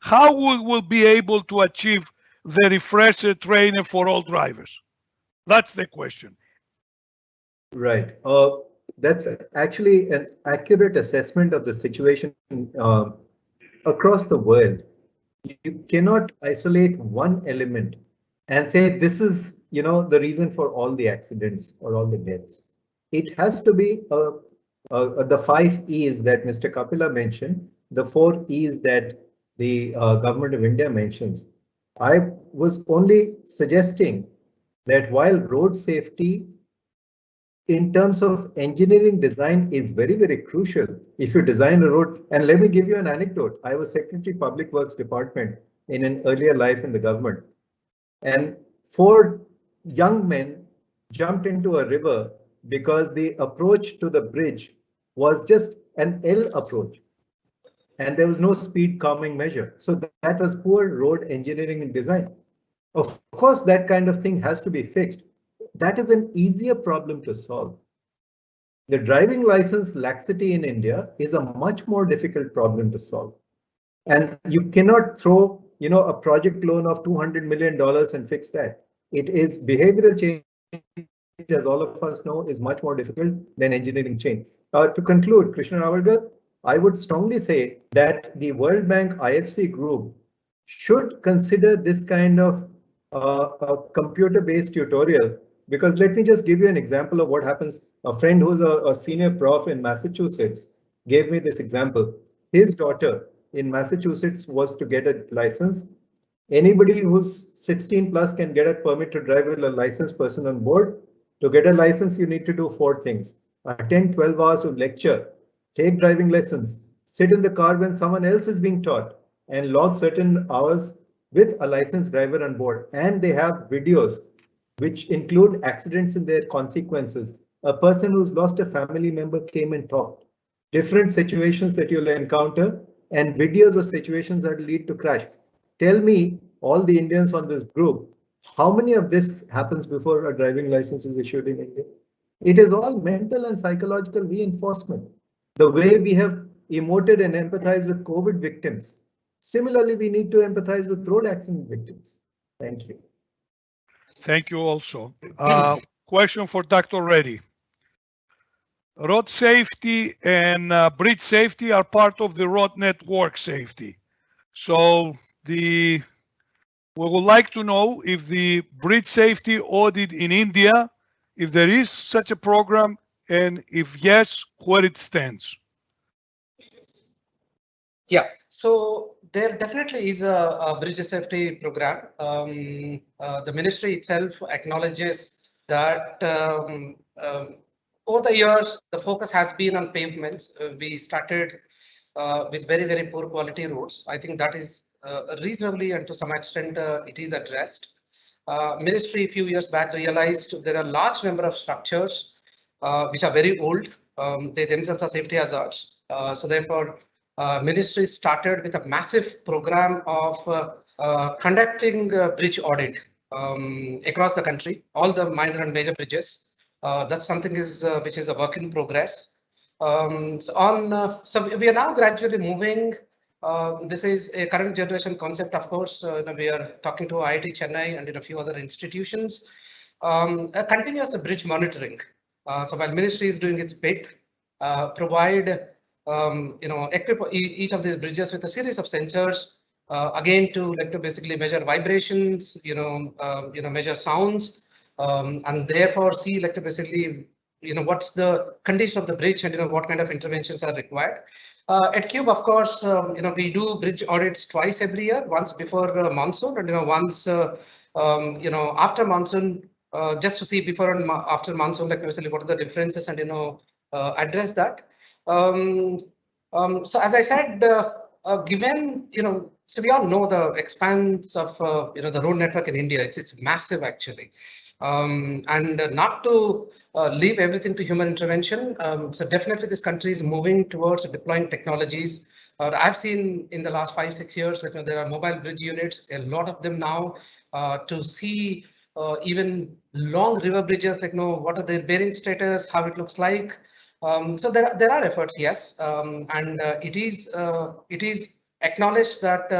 how we will be able to achieve the refresher training for all drivers? That's the question. Right. That's actually an accurate assessment of the situation across the world. You cannot isolate one element and say this is, the reason for all the accidents or all the deaths. It has to be the 5 E's that Mr. Kapila mentioned, the 4 E's that the government of India mentions. I was only suggesting that while road safety in terms of engineering design is very, very crucial. If you design a road, and let me give you an anecdote. I was Secretary Public Works Department in an earlier life in the government, and 4 young men jumped into a river because the approach to the bridge was just an L approach, and there was no speed calming measure. So that was poor road engineering and design. Of course, that kind of thing has to be fixed. That is an easier problem to solve. The driving license laxity in India is a much more difficult problem to solve. And you cannot throw, a project loan of $200 million and fix that. It is behavioral change, as all of us know, is much more difficult than engineering change. To conclude, Krishna Ravargar, I would strongly say that the World Bank IFC group should consider this kind of a computer-based tutorial. Because let me just give you an example of what happens. A friend who's a senior prof in Massachusetts gave me this example. His daughter in Massachusetts was to get a license. Anybody who's 16 plus can get a permit to drive with a licensed person on board. To get a license, you need to do 4 things. Attend 12 hours of lecture, take driving lessons, sit in the car when someone else is being taught, and log certain hours with a licensed driver on board. And they have videos which include accidents and their consequences. A person who's lost a family member came and talked. Different situations that you'll encounter and videos of situations that lead to crash. Tell me, all the Indians on this group, How many of this happens before a driving license is issued in India? It is all mental and psychological reinforcement. The way we have emoted and empathized with COVID victims. Similarly, we need to empathize with road accident victims. Thank you. Thank you also. Question for Dr. Reddy. Road safety and bridge safety are part of the road network safety. So we would like to know if the bridge safety audit in India, if there is such a program, and if yes, where it stands. Yeah, so there definitely is a bridge safety program. The ministry itself acknowledges that over the years, the focus has been on pavements. We started with very, very poor quality roads. I think that is reasonably and to some extent it is addressed. Ministry a few years back realized there are a large number of structures which are very old. They themselves are safety hazards. So therefore, ministry started with a massive program of conducting bridge audit across the country, all the minor and major bridges. That's something which is a work in progress. So we are now gradually moving. This is a current generation concept, of course. We are talking to IIT Chennai and in a few other institutions. A continuous bridge monitoring. So while ministry is doing its bit, provide equip each of these bridges with a series of sensors. Again, to basically measure vibrations, measure sounds, and therefore see basically what's the condition of the bridge and what kind of interventions are required. At Cube, of course, we do bridge audits twice every year, once before monsoon and once after monsoon, just to see before and after monsoon, basically what are the differences and address that. So as I said, given so we all know the expanse of the road network in India. It's massive actually. And not to leave everything to human intervention. So definitely this country is moving towards deploying technologies. I've seen in the last 5-6 years, there are mobile bridge units, a lot of them now, to see even long river bridges, what are their bearing status, how it looks like. So there are efforts, yes, and it is acknowledged that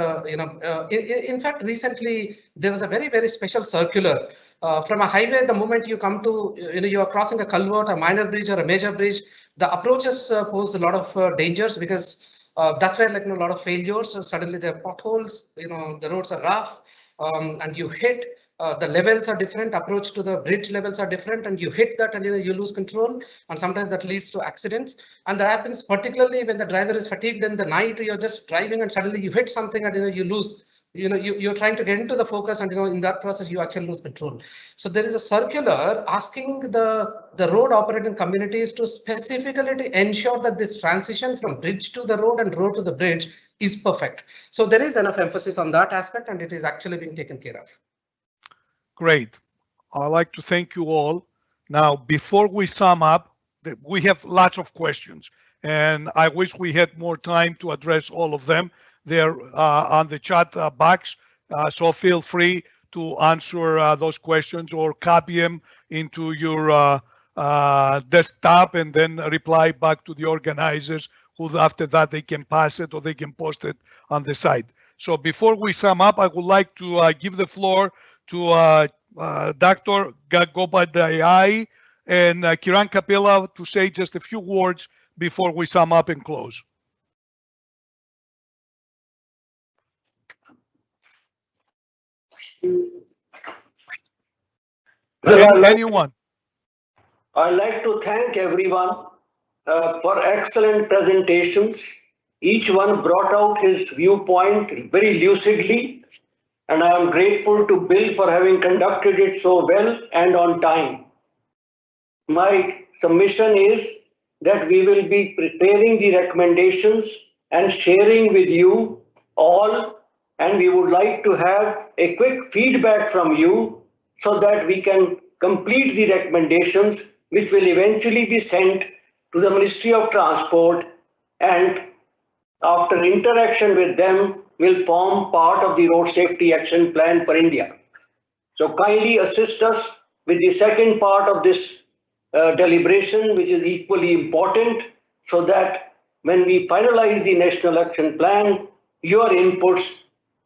in fact recently there was a very, very special circular from a highway. The moment you come to you are crossing a culvert, a minor bridge or a major bridge, the approaches pose a lot of dangers, because that's where a lot of failures. So suddenly there are potholes, the roads are rough, and you hit. The levels are different, approach to the bridge levels are different, and you hit that and you lose control, and sometimes that leads to accidents. And that happens particularly when the driver is fatigued in the night. You're just driving and suddenly you hit something and you lose. You're trying to get into the focus, and in that process you actually lose control. So there is a circular asking the road operating communities to specifically ensure that this transition from bridge to the road and road to the bridge is perfect. So there is enough emphasis on that aspect, and it is actually being taken care of. Great. I'd like to thank you all. Now, before we sum up, we have lots of questions, and I wish we had more time to address all of them. They're on the chat box, so feel free to answer those questions or copy them into your desktop and then reply back to the organizers, who after that they can pass it or they can post it on the site. So before we sum up, I would like to give the floor to Dr. Gopal and Kiran Kapila to say just a few words before we sum up and close. Anyone? I'd like to thank everyone for excellent presentations. Each one brought out his viewpoint very lucidly, and I am grateful to Bill for having conducted it so well and on time. My submission is that we will be preparing the recommendations and sharing with you all, and we would like to have a quick feedback from you so that we can complete the recommendations, which will eventually be sent to the Ministry of Transport, and after interaction with them will form part of the Road Safety Action Plan for India. So kindly assist us with the second part of this deliberation, which is equally important, so that when we finalize the National Action Plan, your inputs,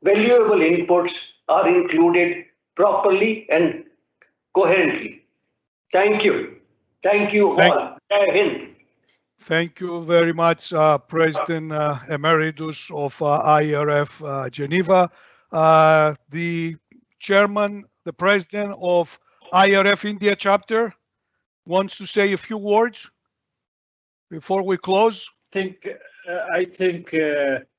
valuable inputs, are included properly and coherently. Thank you. Thank you all. Jai Hind. Thank you very much, President Emeritus of IRF Geneva. The Chairman, the President of IRF India Chapter wants to say a few words before we close. I think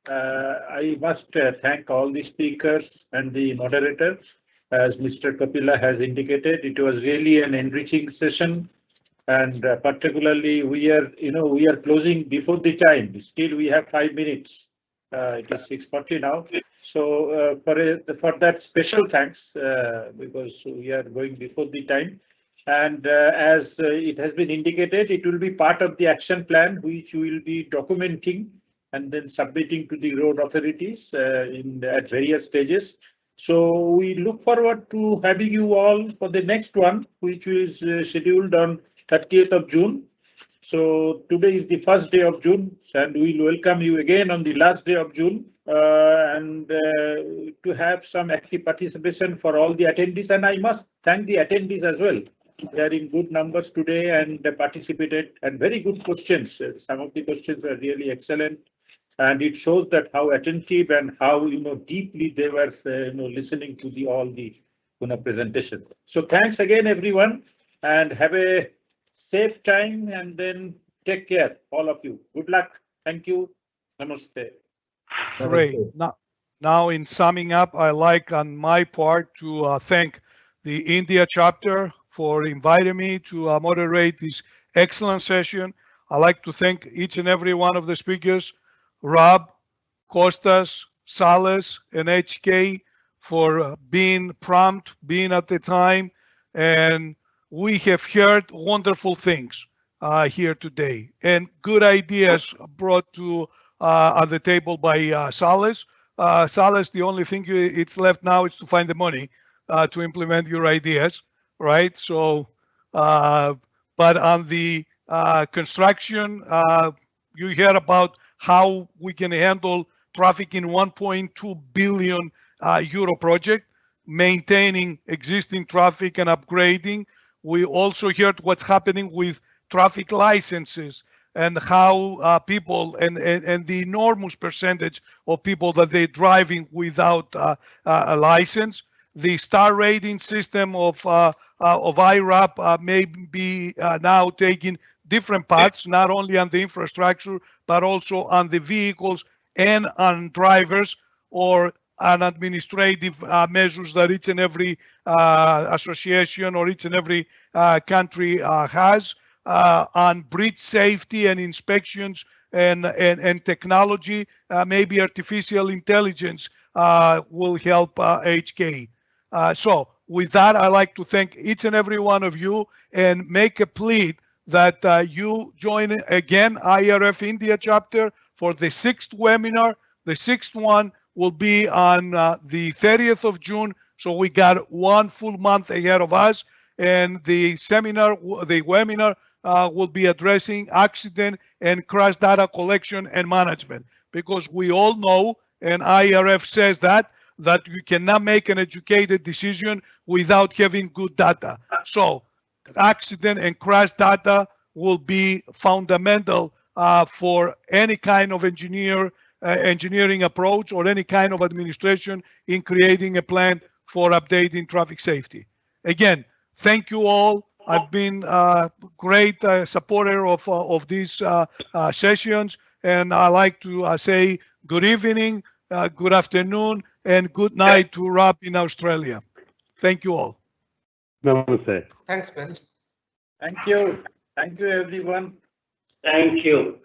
I must thank all the speakers and the moderator. As Mr. Kapila has indicated, it was really an enriching session. And particularly, we are closing before the time. Still, we have 5 minutes. It is 6:40 now. So for that, special thanks because we are going before the time. And as it has been indicated, it will be part of the action plan, which we will be documenting and then submitting to the road authorities at various stages. So we look forward to having you all for the next one, which is scheduled on 30th of June. So today is the first day of June, and we'll welcome you again on the last day of June, and to have some active participation for all the attendees. And I must thank the attendees as well. They are in good numbers today and participated, and very good questions. Some of the questions were really excellent, and it shows that how attentive and how deeply they were listening to all the presentation. So thanks again, everyone, and have a safe time, and then take care, all of you. Good luck. Thank you. Namaste. Great. Now, in summing up, I like on my part to thank the India chapter for inviting me to moderate this excellent session. I'd like to thank each and every one of the speakers, Rob, Costas, Sales, and HK, for being prompt, being at the time, and we have heard wonderful things here today, and good ideas brought to on the table by Sales. Sales, the only thing it's left now is to find the money to implement your ideas, right? So, but on the construction, you hear about how we can handle traffic in 1.2 billion euro project, maintaining existing traffic and upgrading. We also heard what's happening with traffic licenses and how people and the enormous percentage of people that they're driving without a license. The star rating system of IRAP may be now taking different paths, not only on the infrastructure, but also on the vehicles and on drivers, or on administrative measures that each and every association or each and every country has, on bridge safety and inspections and technology. Maybe artificial intelligence will help HK. So with that, I'd like to thank each and every one of you and make a plea that you join again IRF India chapter for the 6th webinar. The 6th one will be on the 30th of June. So we got 1 full month ahead of us. And the seminar, the webinar will be addressing accident and crash data collection and management. Because we all know, and IRF says that you cannot make an educated decision without having good data. So accident and crash data will be fundamental for any kind of engineering approach or any kind of administration in creating a plan for updating traffic safety. Again, thank you all. I've been a great supporter of these sessions, and I like to say good evening, good afternoon, and good night to Rob in Australia. Thank you all. Namaste. Thanks, Bill. Thank you. Thank you, everyone. Thank you.